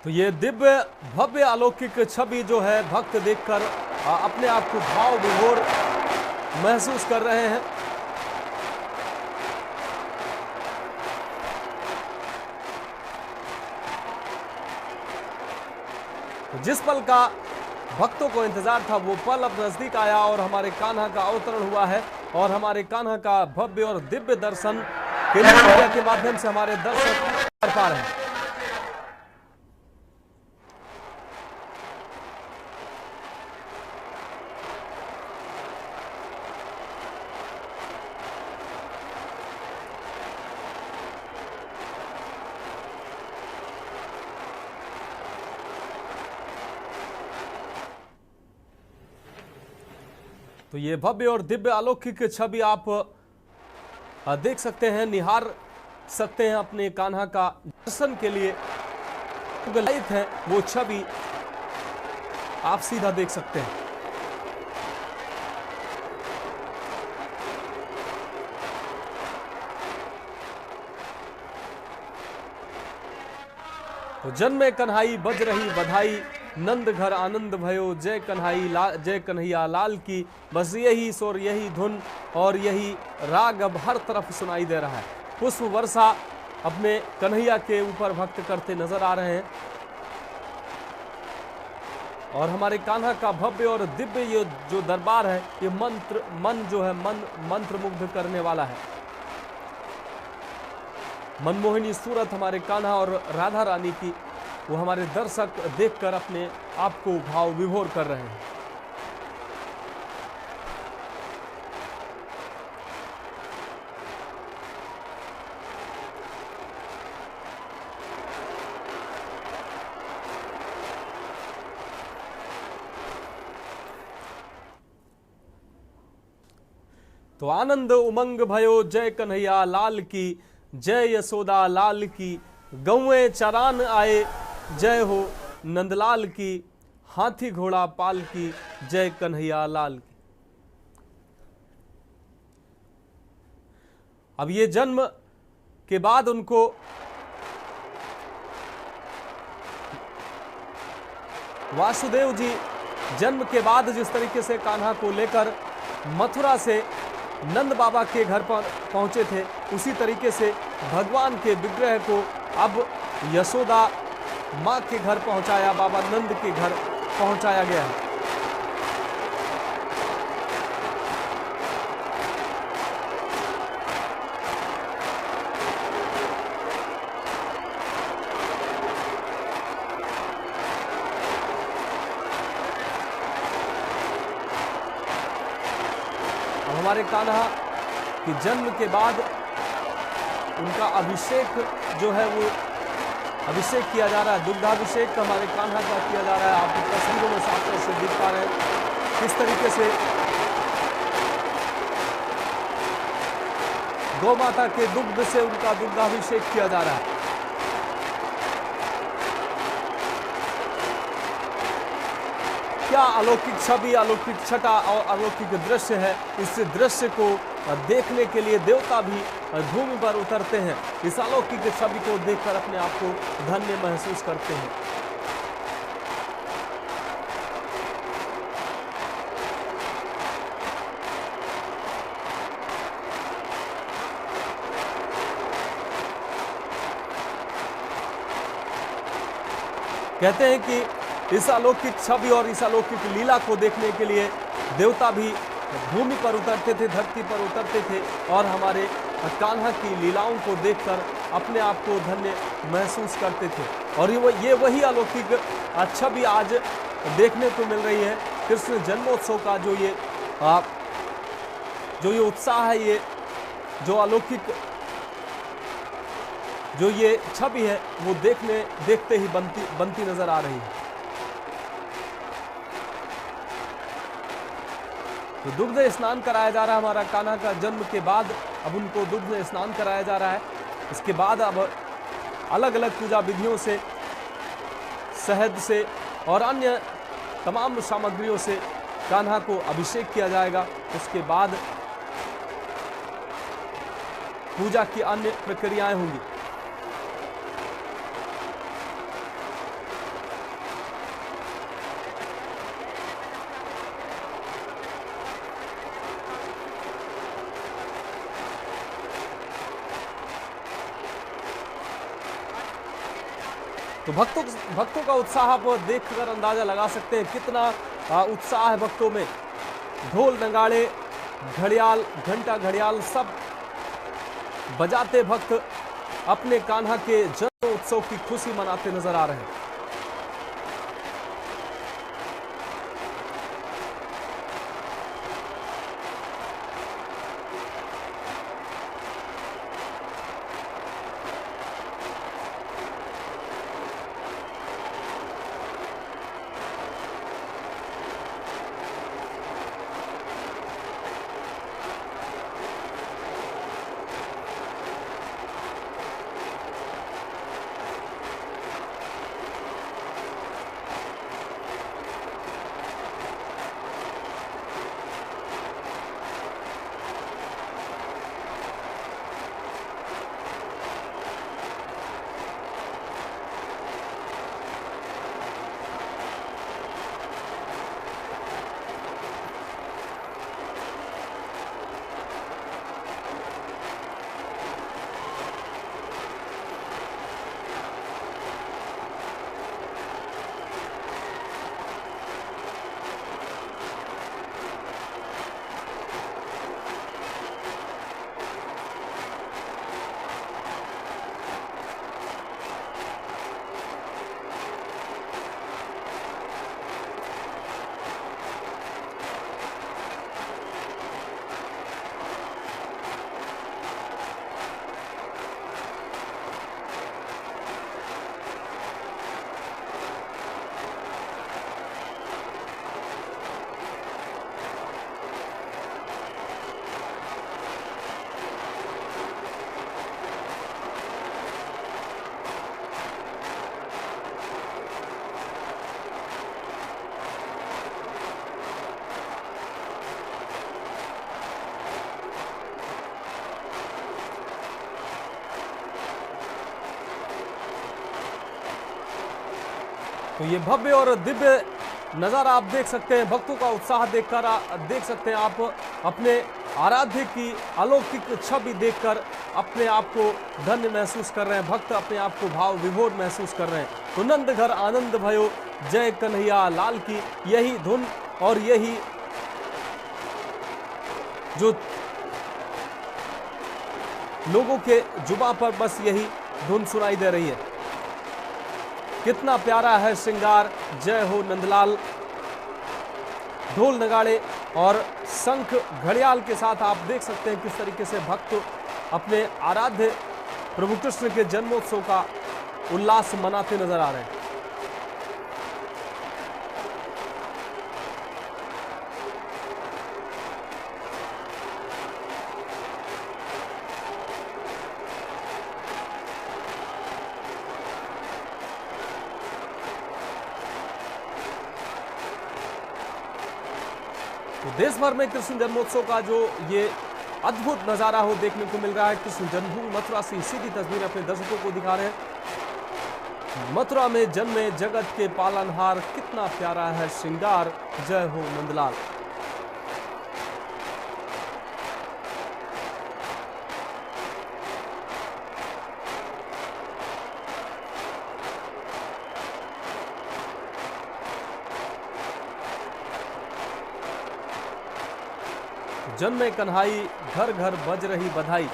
तो ये दिव्य भव्य अलौकिक छवि जो है भक्त देखकर अपने आप को भाव विभोर महसूस कर रहे हैं। तो जिस पल का भक्तों को इंतजार था वो पल अब नजदीक आया और हमारे कान्हा का अवतरण हुआ है और हमारे कान्हा का भव्य और दिव्य दर्शन मीडिया के माध्यम से हमारे दर्शक कर पा रहे हैं। तो ये भव्य और दिव्य अलौकिक छवि आप देख सकते हैं, निहार सकते हैं अपने कान्हा का दर्शन के लिए लाइव है वो छवि आप सीधा देख सकते हैं। तो जन्मे कन्हाई बज रही बधाई, नंद घर आनंद भयो जय जय कन्हैया लाल की। बस यही सुर यही धुन और यही राग अब हर तरफ सुनाई दे रहा है। पुष्प वर्षा अपने कन्हैया के ऊपर भक्त करते नजर आ रहे हैं और हमारे कान्हा का भव्य और दिव्य ये जो दरबार है ये मंत्र मुग्ध करने वाला है। मनमोहिनी सूरत हमारे कान्हा और राधा रानी की वो हमारे दर्शक देखकर अपने आप को भाव विभोर कर रहे हैं। तो आनंद उमंग भयो जय कन्हैया लाल की, जय यशोदा लाल की। गौएं चरान आए जय हो नंदलाल की, हाथी घोड़ा पाल की जय कन्हैया लाल की। अब ये जन्म के बाद उनको वासुदेव जी जन्म के बाद जिस तरीके से कान्हा को लेकर मथुरा से नंद बाबा के घर पर पहुंचे थे उसी तरीके से भगवान के विग्रह को अब यशोदा मां के घर पहुंचाया, बाबा नंद के घर पहुंचाया गया है। हमारे कान्हा के जन्म के बाद उनका अभिषेक जो है वो अभिषेक किया जा रहा है, दुग्धाभिषेक हमारे कान्हा का किया जा रहा है। आप तस्वीरों में साफ तौर से देख पा रहे हैं किस तरीके से गौ माता के दुग्ध से उनका दुग्धाभिषेक किया जा रहा है। क्या अलौकिक छवि, अलौकिक छटा और अलौकिक दृश्य है। इस दृश्य को देखने के लिए देवता भी भूमि पर उतरते हैं। इस अलौकिक छवि को देखकर अपने आप को धन्य महसूस करते हैं। कहते हैं कि इस अलौकिक छवि और इस अलौकिक लीला को देखने के लिए देवता भी भूमि पर उतरते थे, धरती पर उतरते थे और हमारे कान्हा की लीलाओं को देखकर अपने आप को धन्य महसूस करते थे। और ये वही अलौकिक छवि आज देखने को मिल रही है। कृष्ण जन्मोत्सव का जो ये उत्साह है, ये जो अलौकिक जो ये छवि है, वो देखते ही बनती नजर आ रही है। तो दुग्ध स्नान कराया जा रहा है। हमारा कान्हा का जन्म के बाद अब उनको दुग्ध स्नान कराया जा रहा है। इसके बाद अब अलग अलग पूजा विधियों से, शहद से और अन्य तमाम सामग्रियों से कान्हा को अभिषेक किया जाएगा। उसके बाद पूजा की अन्य प्रक्रियाएं होंगी। तो भक्तों का उत्साह आप देखकर अंदाजा लगा सकते हैं कितना उत्साह है भक्तों में। ढोल नगाड़े, घड़ियाल, घंटा घड़ियाल सब बजाते भक्त अपने कान्हा के जन्म उत्सव की खुशी मनाते नजर आ रहे हैं। तो ये भव्य और दिव्य नजारा आप देख सकते हैं। भक्तों का उत्साह देखकर देख सकते हैं आप अपने आराध्य की अलौकिक छवि देखकर अपने आप को धन्य महसूस कर रहे हैं। भक्त अपने आप को भाव विभोर महसूस कर रहे हैं। तो नंद घर आनंद भयो, जय कन्हैया लाल की, यही धुन और यही जो लोगों के जुबां पर बस यही धुन सुनाई दे रही है। कितना प्यारा है श्रृंगार, जय हो नंदलाल। ढोल नगाड़े और शंख घड़ियाल के साथ आप देख सकते हैं किस तरीके से भक्त अपने आराध्य प्रभु कृष्ण के जन्मोत्सव का उल्लास मनाते नजर आ रहे हैं। तो देश भर में कृष्ण जन्मोत्सव का जो ये अद्भुत नजारा हो देखने को मिल रहा है। कृष्ण जन्मभूमि मथुरा से सीधी तस्वीर अपने दर्शकों को दिखा रहे हैं। मथुरा में जन्मे जगत के पालनहार, कितना प्यारा है श्रृंगार, जय हो नंदलाल। जन्मे कन्हाई, घर घर बज रही बधाई।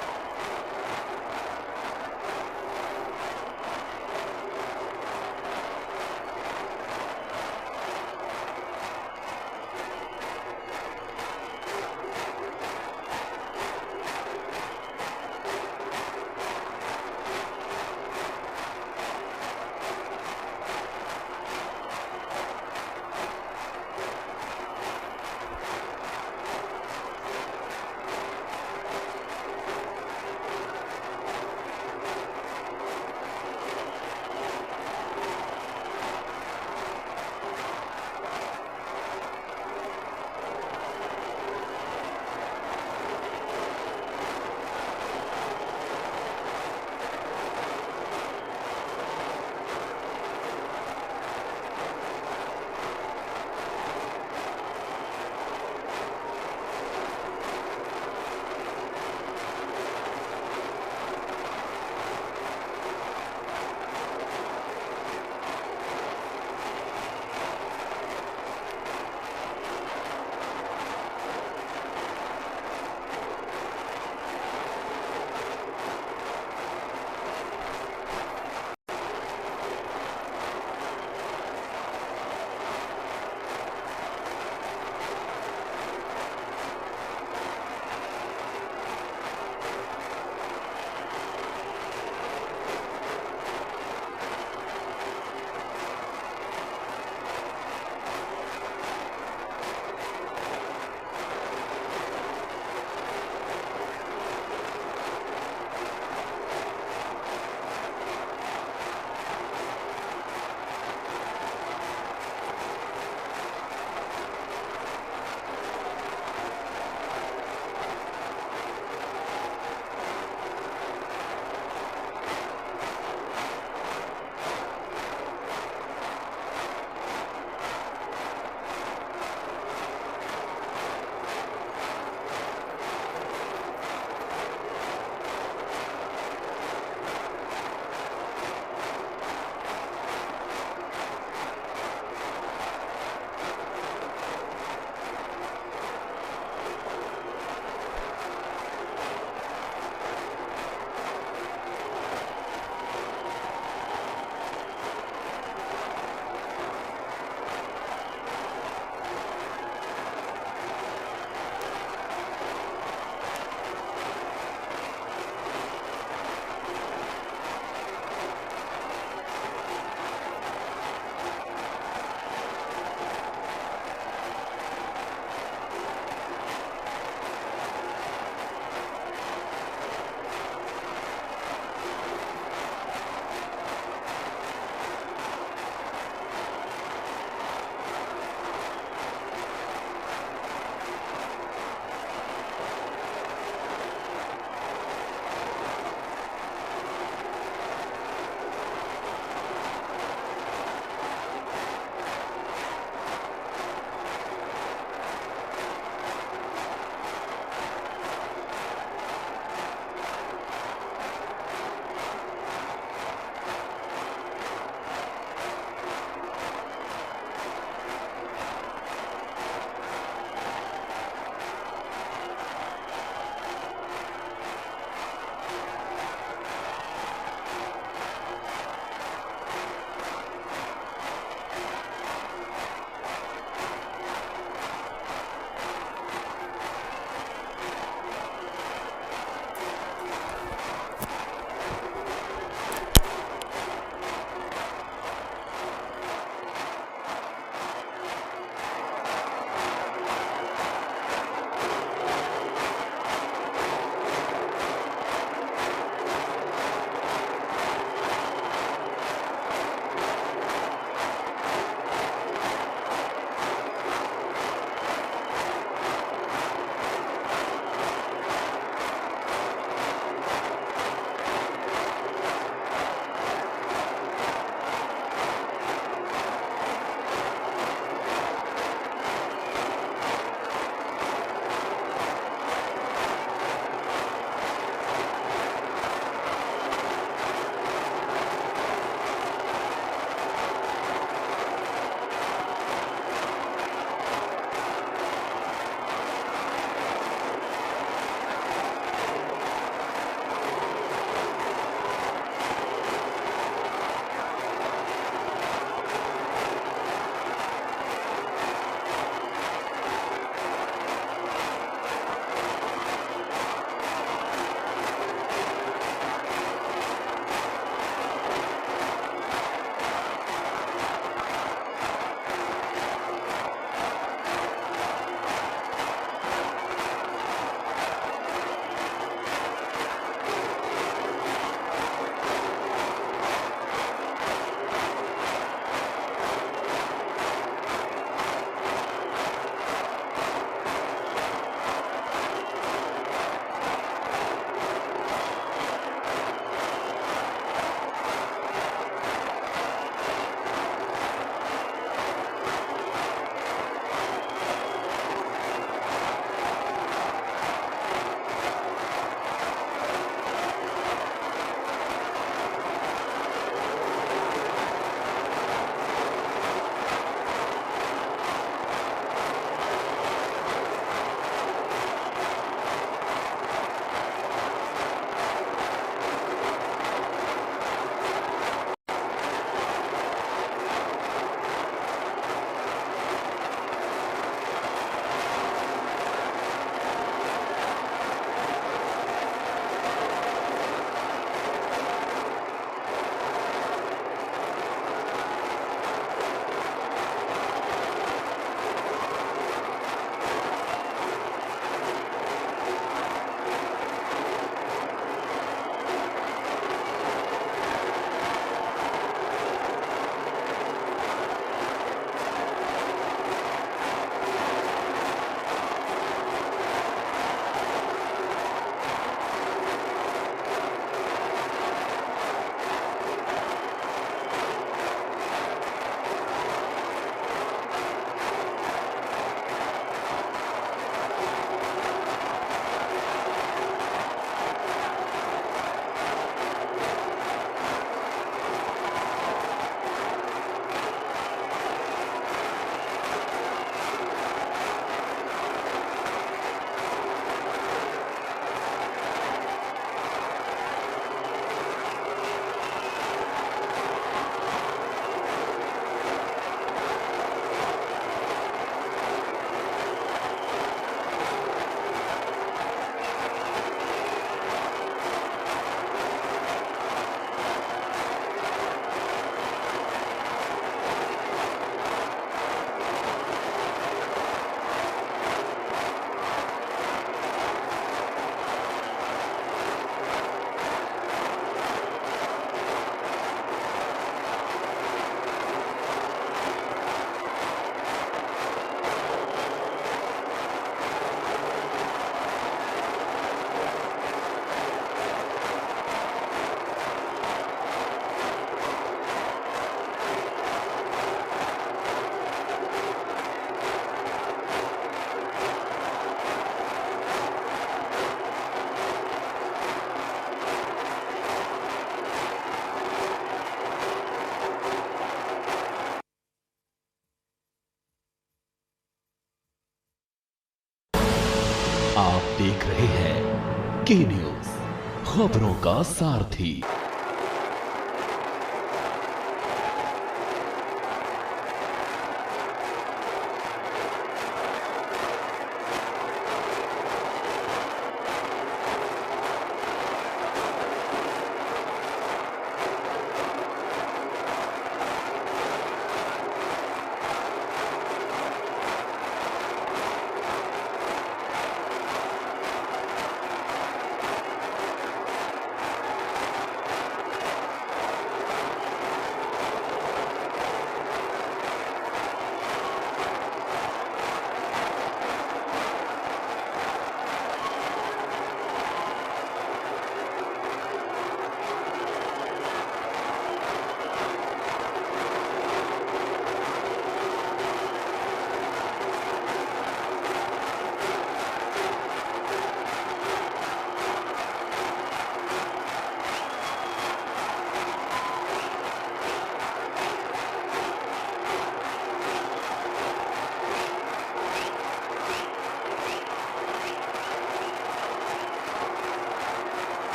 की न्यूज, खबरों का सारथी।